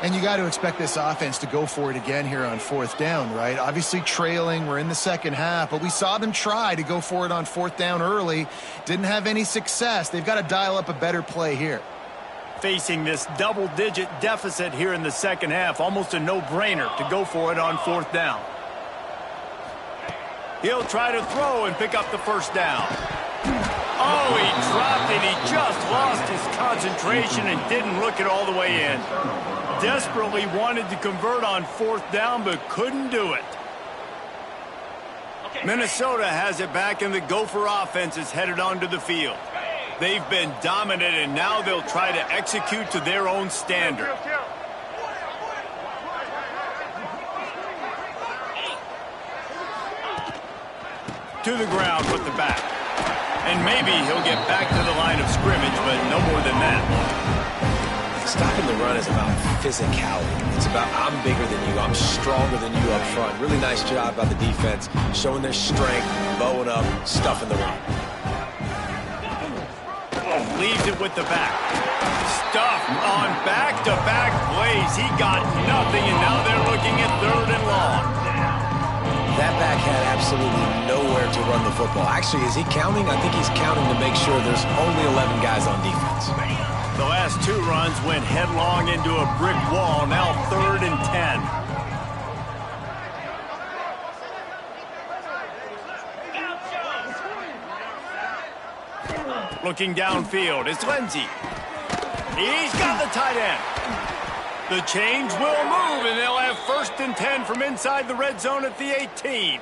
[SPEAKER 2] And you got to expect this offense to go for it again here on 4th down, right? Obviously trailing, we're in the second half, but we saw them try to go for it on 4th down early. Didn't have any success. They've got to dial up a better play here.
[SPEAKER 1] Facing this double-digit deficit here in the second half, almost a no-brainer to go for it on 4th down. He'll try to throw and pick up the first down. Oh, he dropped it. He just lost his concentration and didn't look it all the way in. Desperately wanted to convert on 4th down, but couldn't do it. Minnesota has it back, and the Gopher offense is headed onto the field. They've been dominant, and now they'll try to execute to their own standard. To the ground with the back. And maybe he'll get back to the line of scrimmage, but no more than that.
[SPEAKER 3] Stopping the run is about physicality. It's about I'm bigger than you, I'm stronger than you up front. Really nice job by the defense, showing their strength, bowing up, stuffing the run.
[SPEAKER 1] Leaves it with the back. Stuff on back-to-back plays. He got nothing, and now they're looking at 3rd and long.
[SPEAKER 3] That back had absolutely nowhere to run the football. Actually, is he counting? I think he's counting to make sure there's only 11 guys on defense.
[SPEAKER 1] The last 2 runs went headlong into a brick wall. Now 3rd and 10. Looking downfield, it's Lindsey. He's got the tight end. The chains will move, and they'll have 1st and 10 from inside the red zone at the 18.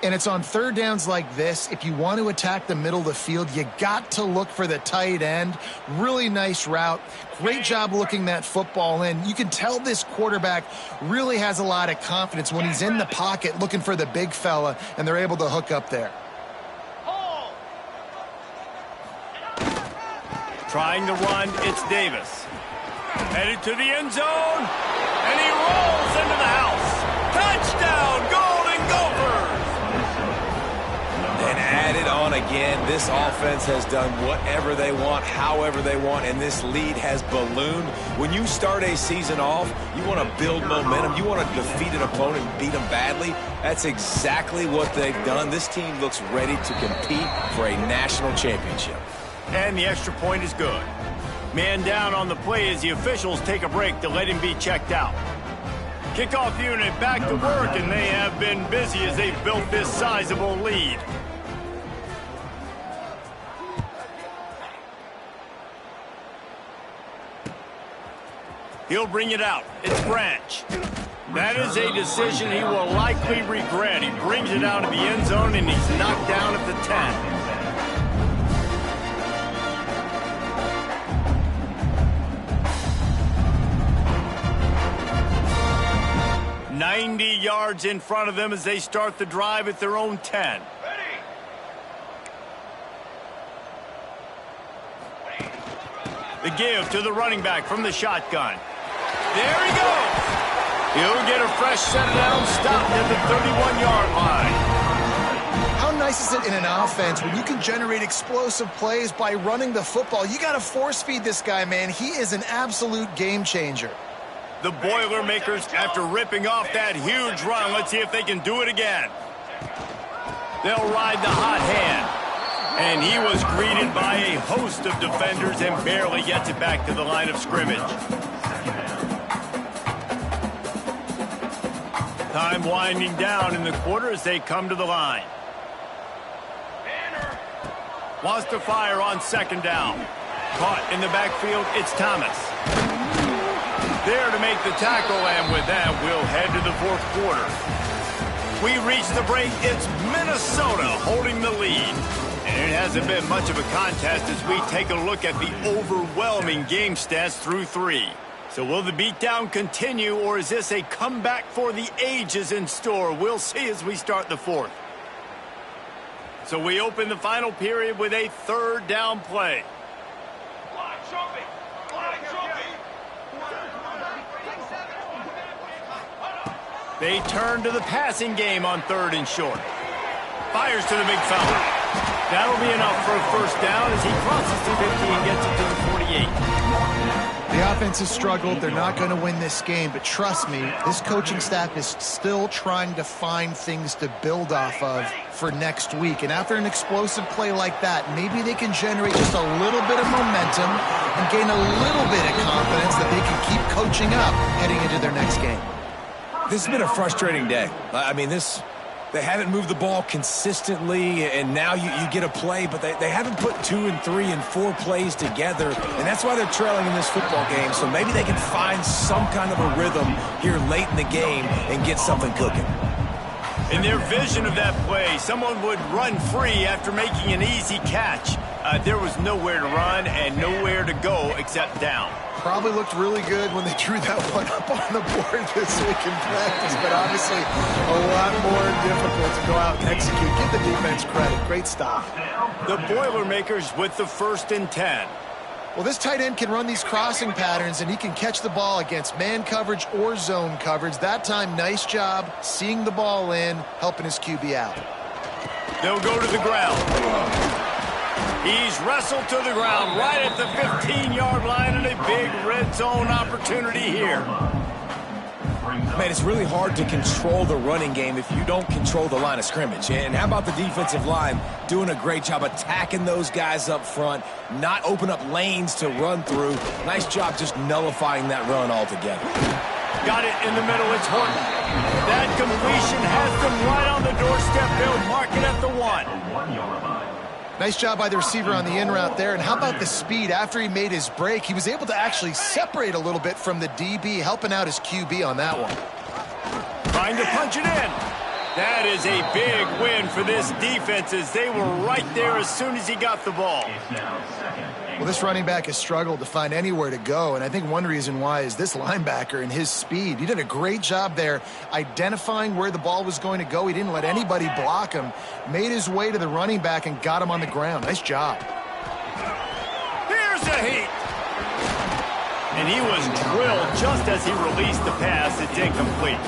[SPEAKER 2] And it's on 3rd downs like this. If you want to attack the middle of the field, you got to look for the tight end. Really nice route. Great job looking that football in. You can tell this quarterback really has a lot of confidence when he's in the pocket looking for the big fella, and they're able to hook up there.
[SPEAKER 1] Trying to run, it's Davis. Headed to the end zone, and he rolls into the house. Touchdown, Golden Gophers!
[SPEAKER 3] And added on again, this offense has done whatever they want, however they want, and this lead has ballooned. When you start a season off, you want to build momentum. You want to defeat an opponent and beat them badly. That's exactly what they've done. This team looks ready to compete for a national championship.
[SPEAKER 1] And the extra point is good. Man down on the play as the officials take a break to let him be checked out. Kickoff unit back to work, and they have been busy as they've built this sizable lead. He'll bring it out. It's Branch. That is a decision he will likely regret. He brings it out of the end zone, and he's knocked down at the 10. 90 yards in front of them as they start the drive at their own 10. The give to the running back from the shotgun. There he goes. He'll get a fresh set down, stopped at the 31-yard line.
[SPEAKER 2] How nice is it in an offense when you can generate explosive plays by running the football? You got to force feed this guy, man. He is an absolute game changer.
[SPEAKER 1] The Boilermakers, after ripping off that huge run, let's see if they can do it again. They'll ride the hot hand. And he was greeted by a host of defenders and barely gets it back to the line of scrimmage. Time winding down in the quarter as they come to the line. Wants to fire on second down. Caught in the backfield, it's Thomas. There to make the tackle, and with that, we'll head to the fourth quarter. We reach the break. It's Minnesota holding the lead. And it hasn't been much of a contest as we take a look at the overwhelming game stats through 3. So will the beatdown continue, or is this a comeback for the ages in store? We'll see as we start the fourth. So we open the final period with a third down play. They turn to the passing game on third and short. Fires to the big fella. That'll be enough for a first down as he crosses the 50 and gets it to the 48.
[SPEAKER 2] The offense has struggled. They're not going to win this game, but trust me, this coaching staff is still trying to find things to build off of for next week. And after an explosive play like that, maybe they can generate just a little bit of momentum and gain a little bit of confidence that they can keep coaching up heading into their next game.
[SPEAKER 3] This has been a frustrating day. I mean, they haven't moved the ball consistently, and now you get a play, but they haven't put 2 and 3 and 4 plays together, and that's why they're trailing in this football game. So maybe they can find some kind of a rhythm here late in the game and get something cooking.
[SPEAKER 1] In their vision of that play, someone would run free after making an easy catch. There was nowhere to run and nowhere to go except down.
[SPEAKER 2] Probably looked really good when they drew that one up on the board this week in practice, but obviously a lot more difficult to go out and execute. Give the defense credit. Great stop.
[SPEAKER 1] The Boilermakers with the 1st and 10.
[SPEAKER 2] Well, this tight end can run these crossing patterns, and he can catch the ball against man coverage or zone coverage. That time, nice job seeing the ball in, helping his QB out.
[SPEAKER 1] They'll go to the ground. He's wrestled to the ground right at the 15-yard line, and a big red zone opportunity here.
[SPEAKER 3] Man, it's really hard to control the running game if you don't control the line of scrimmage. And how about the defensive line doing a great job attacking those guys up front, not open up lanes to run through. Nice job just nullifying that run altogether.
[SPEAKER 1] Got it in the middle. It's Horton. That completion has them right on the doorstep. They'll mark it at the 1.
[SPEAKER 2] Nice job by the receiver on the in route there. And how about the speed? After he made his break, he was able to actually separate a little bit from the DB, helping out his QB on that one.
[SPEAKER 1] Trying to punch it in. That is a big win for this defense as they were right there as soon as he got the ball.
[SPEAKER 2] Well, this running back has struggled to find anywhere to go, and I think one reason why is this linebacker and his speed. He did a great job there identifying where the ball was going to go. He didn't let anybody block him, made his way to the running back and got him on the ground. Nice job.
[SPEAKER 1] Here's a heat. And he was drilled just as he released the pass. It's incomplete.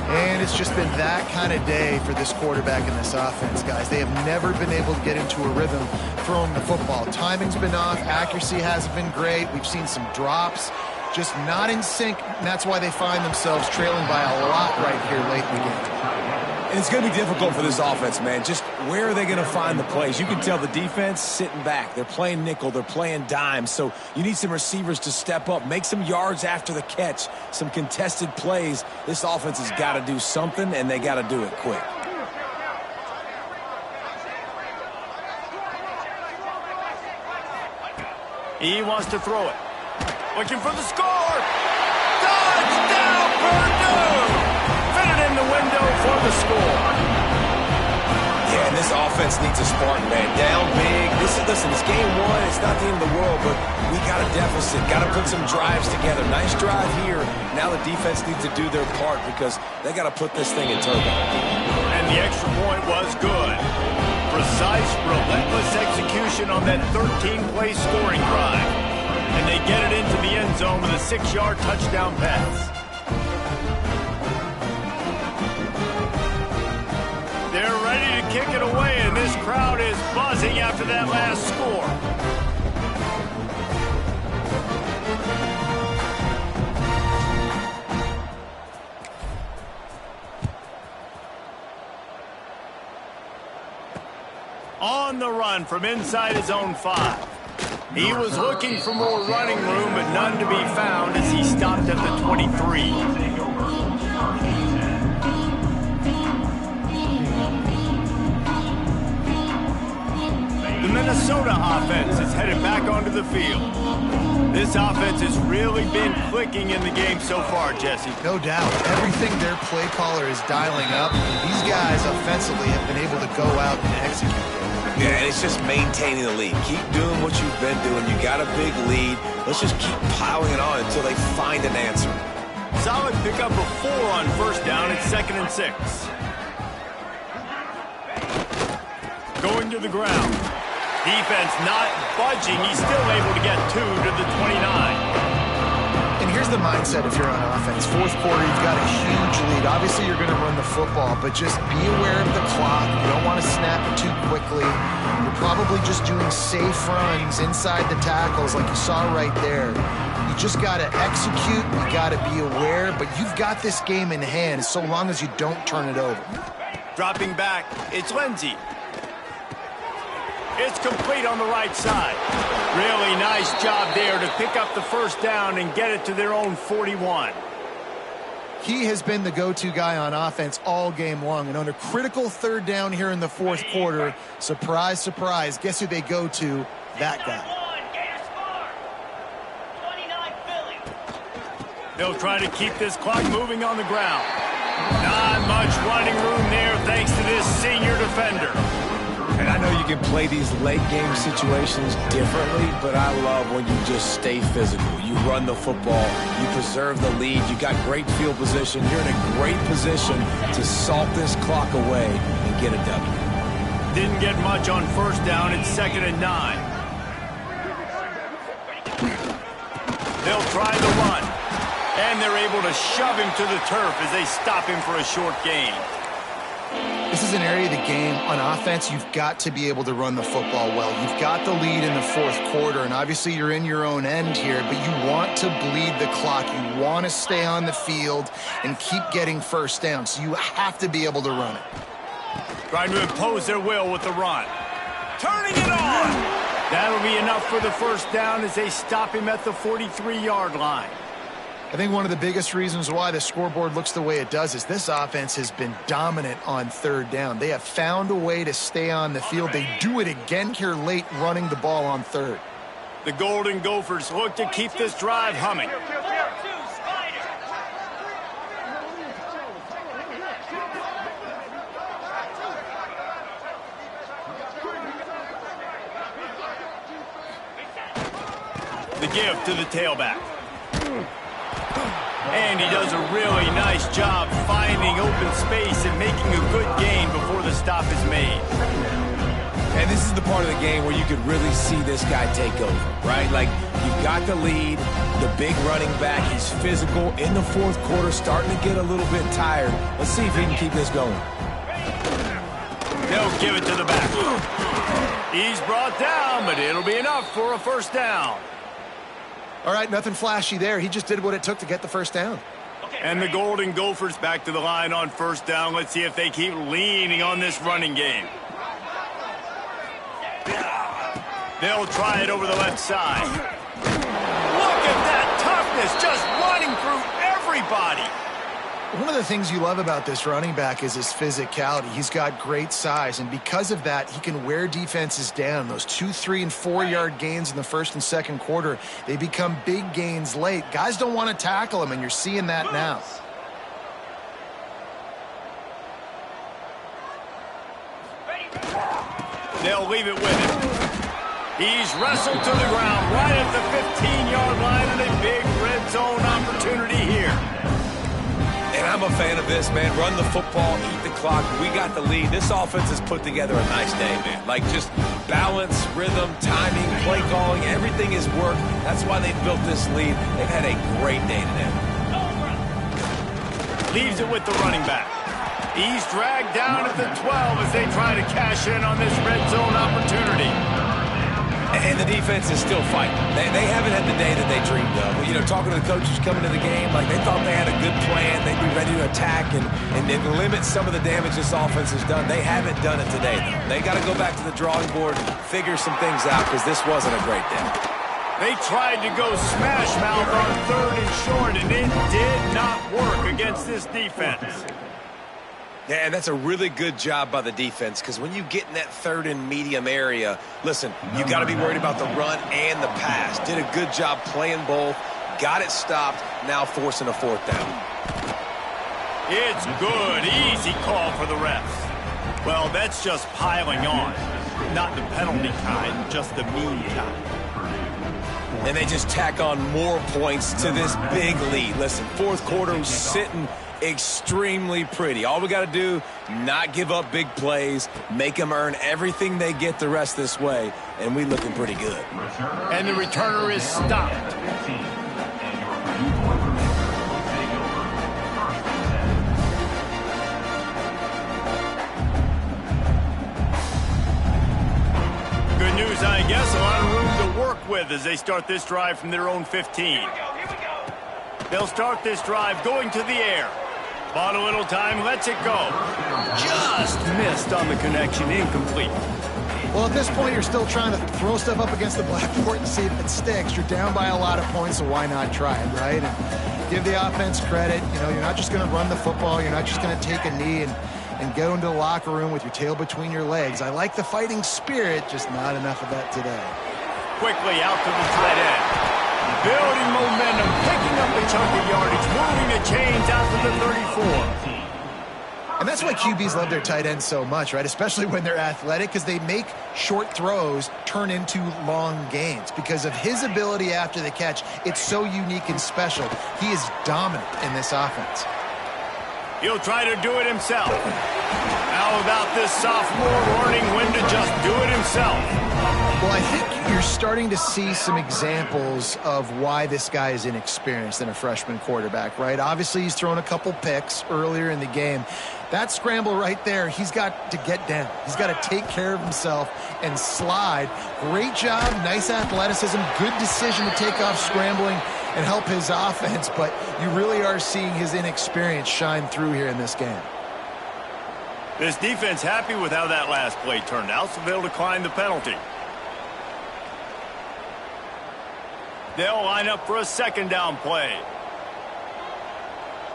[SPEAKER 2] And it's just been that kind of day for this quarterback in this offense, guys. They have never been able to get into a rhythm throwing the football. Timing's been off. Accuracy hasn't been great. We've seen some drops. Just not in sync, and that's why they find themselves trailing by a lot right here late in the game.
[SPEAKER 3] And it's going to be difficult for this offense, man. Just where are they going to find the plays? You can tell the defense sitting back. They're playing nickel. They're playing dime. So you need some receivers to step up, make some yards after the catch, some contested plays. This offense has got to do something, and they got to do it quick.
[SPEAKER 1] He wants to throw it. Looking for the score. the window for the score.
[SPEAKER 3] Yeah, and this offense needs a spark, man. Down big. Listen, it's game one. It's not the end of the world, but we got a deficit. Got to put some drives together. Nice drive here. Now the defense needs to do their part because they got to put this thing in turbo.
[SPEAKER 1] And the extra point was good. Precise, relentless execution on that 13-play scoring drive. And they get it into the end zone with a 6-yard touchdown pass. They're ready to kick it away, and this crowd is buzzing after that last score. On the run from inside his own 5. He was looking for more running room, but none to be found as he stopped at the 23. The Minnesota offense is headed back onto the field. This offense has really been clicking in the game so far, Jesse.
[SPEAKER 2] No doubt. Everything their play caller is dialing up, these guys offensively have been able to go out and execute.
[SPEAKER 3] Yeah, and it's just maintaining the lead. Keep doing what you've been doing. You got a big lead. Let's just keep piling it on until they find an answer.
[SPEAKER 1] Solid pickup of 4 on first down. It's 2nd and 6. Going to the ground. Defense not budging. He's still able to get 2 to the 29.
[SPEAKER 2] And here's the mindset if you're on offense. Fourth quarter, you've got a huge lead. Obviously, you're going to run the football, but just be aware of the clock. You don't want to snap it too quickly. You're probably just doing safe runs inside the tackles like you saw right there. You just got to execute. You got to be aware, but you've got this game in hand so long as you don't turn it over.
[SPEAKER 1] Dropping back, it's Lindsey. It's complete on the right side. Really nice job there to pick up the first down and get it to their own 41.
[SPEAKER 2] He has been the go-to guy on offense all game long. And on a critical third down here in the fourth quarter, surprise, surprise, guess who they go to? That guy.
[SPEAKER 1] They'll try to keep this clock moving on the ground. Not much running room there thanks to this senior defender.
[SPEAKER 3] And I know you can play these late game situations differently, but I love when you just stay physical. You run the football, you preserve the lead, you got great field position. You're in a great position to salt this clock away and get a W.
[SPEAKER 1] Didn't get much on first down. It's 2nd and 9. They'll try the run, and they're able to shove him to the turf as they stop him for a short gain.
[SPEAKER 2] This is an area of the game on offense you've got to be able to run the football well. You've got the lead in the fourth quarter, and obviously you're in your own end here, but you want to bleed the clock. You want to stay on the field and keep getting first down, so you have to be able to run it.
[SPEAKER 1] Trying to impose their will with the run. Turning it on! That'll be enough for the first down as they stop him at the 43-yard line.
[SPEAKER 2] I think one of the biggest reasons why the scoreboard looks the way it does is this offense has been dominant on third down. They have found a way to stay on the field. They do it again here late running the ball on third.
[SPEAKER 1] The Golden Gophers look to keep this drive humming. The give to the tailback. And he does a really nice job finding open space and making a good gain before the stop is made.
[SPEAKER 3] And this is the part of the game where you could really see this guy take over, right? Like, you've got the lead, the big running back, he's physical in the fourth quarter, starting to get a little bit tired. Let's see if he can keep this going.
[SPEAKER 1] They'll give it to the back. He's brought down, but it'll be enough for a first down.
[SPEAKER 2] All right, nothing flashy there. He just did what it took to get the first down.
[SPEAKER 1] And the Golden Gophers back to the line on first down. Let's see if they keep leaning on this running game. They'll try it over the left side. Look at that toughness, just running through everybody.
[SPEAKER 2] One of the things you love about this running back is his physicality. He's got great size, and because of that, he can wear defenses down. Those 2, 3, and 4-yard gains in the first and second quarter, they become big gains late. Guys don't want to tackle him, and you're seeing that now.
[SPEAKER 1] They'll leave it with him. He's wrestled to the ground right at the 15-yard line and a big red zone opportunity here.
[SPEAKER 3] And I'm a fan of this, man. Run the football, eat the clock. We got the lead. This offense has put together a nice day, man. Like just balance, rhythm, timing, play calling, everything has worked. That's why they've built this lead. They've had a great day today.
[SPEAKER 1] Leaves it with the running back. He's dragged down at the 12 as they try to cash in on this red zone opportunity.
[SPEAKER 3] And the defense is still fighting. They haven't had the day that they dreamed of. You know, talking to the coaches coming to the game, like they thought they had a good plan. They'd be ready to attack and limit some of the damage this offense has done. They haven't done it today, though. They got to go back to the drawing board and figure some things out because this wasn't a great day.
[SPEAKER 1] They tried to go smash mouth on 3rd and short, and it did not work against this defense.
[SPEAKER 3] Yeah, and that's a really good job by the defense because when you get in that 3rd and medium area, listen, you got to be worried about the run and the pass. Did a good job playing both, got it stopped, now forcing a 4th down.
[SPEAKER 1] It's good, easy call for the refs. Well, that's just piling on. Not the penalty kind, just the mean kind.
[SPEAKER 3] And they just tack on more points to this big lead. Listen, 4th quarter was sitting extremely pretty. All we got to do, not give up big plays, make them earn everything they get the rest this way, and we looking pretty good.
[SPEAKER 1] And the returner is stopped. Good news, I guess. A lot of room to work with as they start this drive from their own 15.
[SPEAKER 6] Here we go.
[SPEAKER 1] They'll start this drive going to the air. Bought a little time, lets it go. Just missed on the connection, incomplete.
[SPEAKER 2] Well, at this point, you're still trying to throw stuff up against the blackboard and see if it sticks. You're down by a lot of points, so why not try it, right? And give the offense credit. You know, you're not just going to run the football. You're not just going to take a knee and go into the locker room with your tail between your legs. I like the fighting spirit, just not enough of that today.
[SPEAKER 1] Quickly out to the tight end. Building momentum, picking up a chunk of yardage, moving the chains out to the 34.
[SPEAKER 2] And that's why QBs love their tight ends so much, right? Especially when they're athletic, because they make short throws turn into long gains. Because of his ability after the catch, it's so unique and special. He is dominant in this offense.
[SPEAKER 1] He'll try to do it himself. How about this sophomore learning when to just do it himself?
[SPEAKER 2] Well, I think you're starting to see some examples of why this guy is inexperienced in a freshman quarterback, right? Obviously, he's thrown a couple picks earlier in the game. That scramble right there, he's got to get down. He's got to take care of himself and slide. Great job, nice athleticism, good decision to take off scrambling and help his offense, but you really are seeing his inexperience shine through here in this game.
[SPEAKER 1] This defense happy with how that last play turned out, so they'll decline the penalty. They'll line up for a 2nd down play.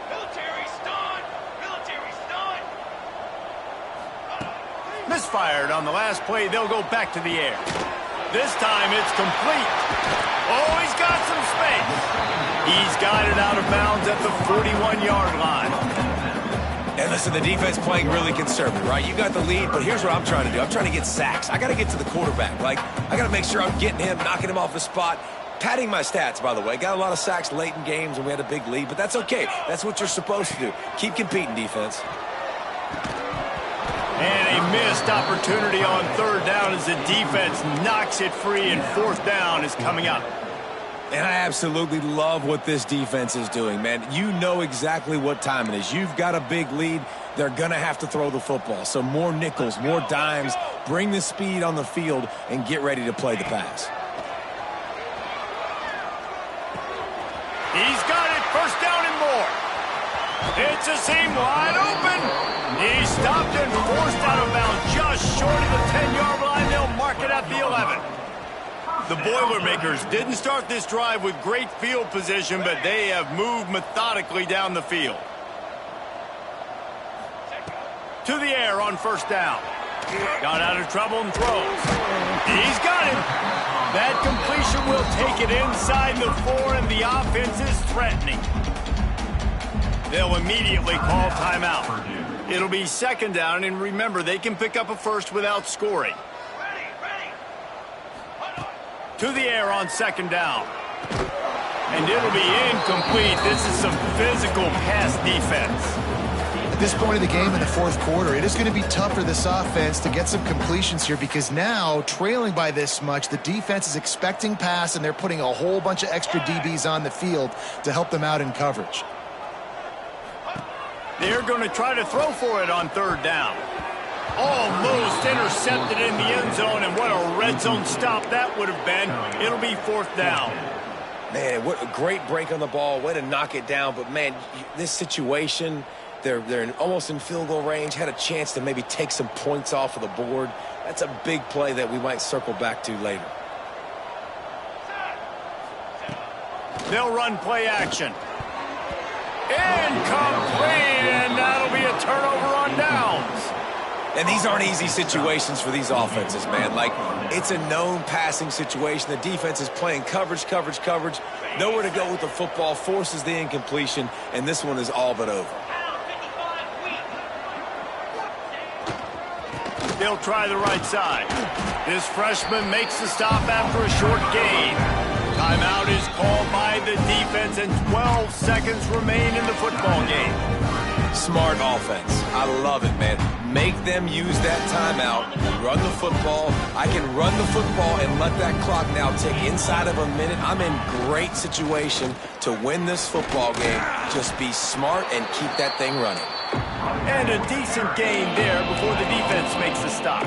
[SPEAKER 6] Military stun! Military stun!
[SPEAKER 1] Misfired on the last play. They'll go back to the air. This time it's complete. Oh, he's got some space. He's got it out of bounds at the 41-yard line.
[SPEAKER 3] And listen, the defense playing really conservative, right? You got the lead, but here's what I'm trying to do. I'm trying to get sacks. I got to get to the quarterback. Like, I got to make sure I'm getting him, knocking him off the spot. Padding my stats, by the way. Got a lot of sacks late in games when we had a big lead, but that's okay. That's what you're supposed to do. Keep competing, defense.
[SPEAKER 1] And a missed opportunity on 3rd down as the defense knocks it free, and 4th down is coming up.
[SPEAKER 3] And I absolutely love what this defense is doing, man. You know exactly what time it is. You've got a big lead. They're going to have to throw the football. So more nickels, more dimes, bring the speed on the field, and get ready to play the pass.
[SPEAKER 1] He's got it, 1st down and more. It's a seam wide open. He's stopped and forced out of bounds just short of the 10-yard line. They'll mark it at the 11. The Boilermakers didn't start this drive with great field position, but they have moved methodically down the field. To the air on 1st down. Got out of trouble and throws. He's got it. That completion will take it inside the 4, and the offense is threatening. They'll immediately call timeout. It'll be 2nd down, and remember, they can pick up a first without scoring. to the air on second down. And it'll be incomplete. This is some physical pass defense.
[SPEAKER 2] At this point of the game in the fourth quarter, it is going to be tough for this offense to get some completions here because now, trailing by this much, the defense is expecting pass, and they're putting a whole bunch of extra DBs on the field to help them out in coverage.
[SPEAKER 1] They're going to try to throw for it on third down. Almost intercepted in the end zone, and what a red zone stop that would have been. It'll be fourth down.
[SPEAKER 3] Man, what a great break on the ball. Way to knock it down. But, man, this situation, they're almost in field goal range, had a chance to maybe take some points off of the board. That's a big play that we might circle back to later.
[SPEAKER 1] They'll run play action. Incomplete, and that'll be a turnover on downs.
[SPEAKER 3] And these aren't easy situations for these offenses, man. Like, it's a known passing situation. The defense is playing coverage. Nowhere to go with the football, forces the incompletion, and this one is all but over.
[SPEAKER 1] They'll try the right side. This freshman makes the stop after a short gain. Timeout is called by the defense, and 12 seconds remain in the football game.
[SPEAKER 3] Smart offense. I love it, man. Make them use that timeout. Run the football. I can run the football and let that clock now tick inside of a minute. I'm in great situation to win this football game. Just be smart and keep that thing running.
[SPEAKER 1] And a decent gain there before the defense makes the stop.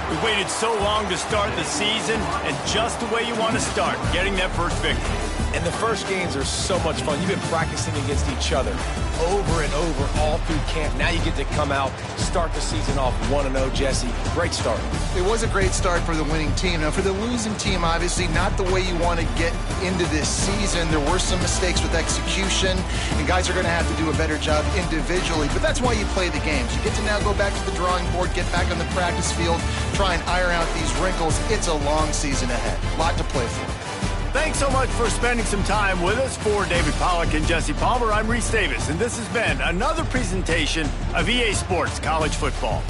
[SPEAKER 1] We waited so long to start the season, and just the way you want to start, getting that first victory.
[SPEAKER 3] And the first games are so much fun. You've been practicing against each other over and over all through camp. Now you get to come out, start the season off 1-0, Jesse. Great start.
[SPEAKER 2] It was a great start for the winning team. Now, for the losing team, obviously, not the way you want to get into this season. There were some mistakes with execution, and guys are going to have to do a better job individually. But that's why you play the games. You get to now go back to the drawing board, get back on the practice field, try and iron out these wrinkles. It's a long season ahead. A lot to play for.
[SPEAKER 1] Thanks so much for spending some time with us. For David Pollack and Jesse Palmer, I'm Reese Davis, and this has been another presentation of EA Sports College Football.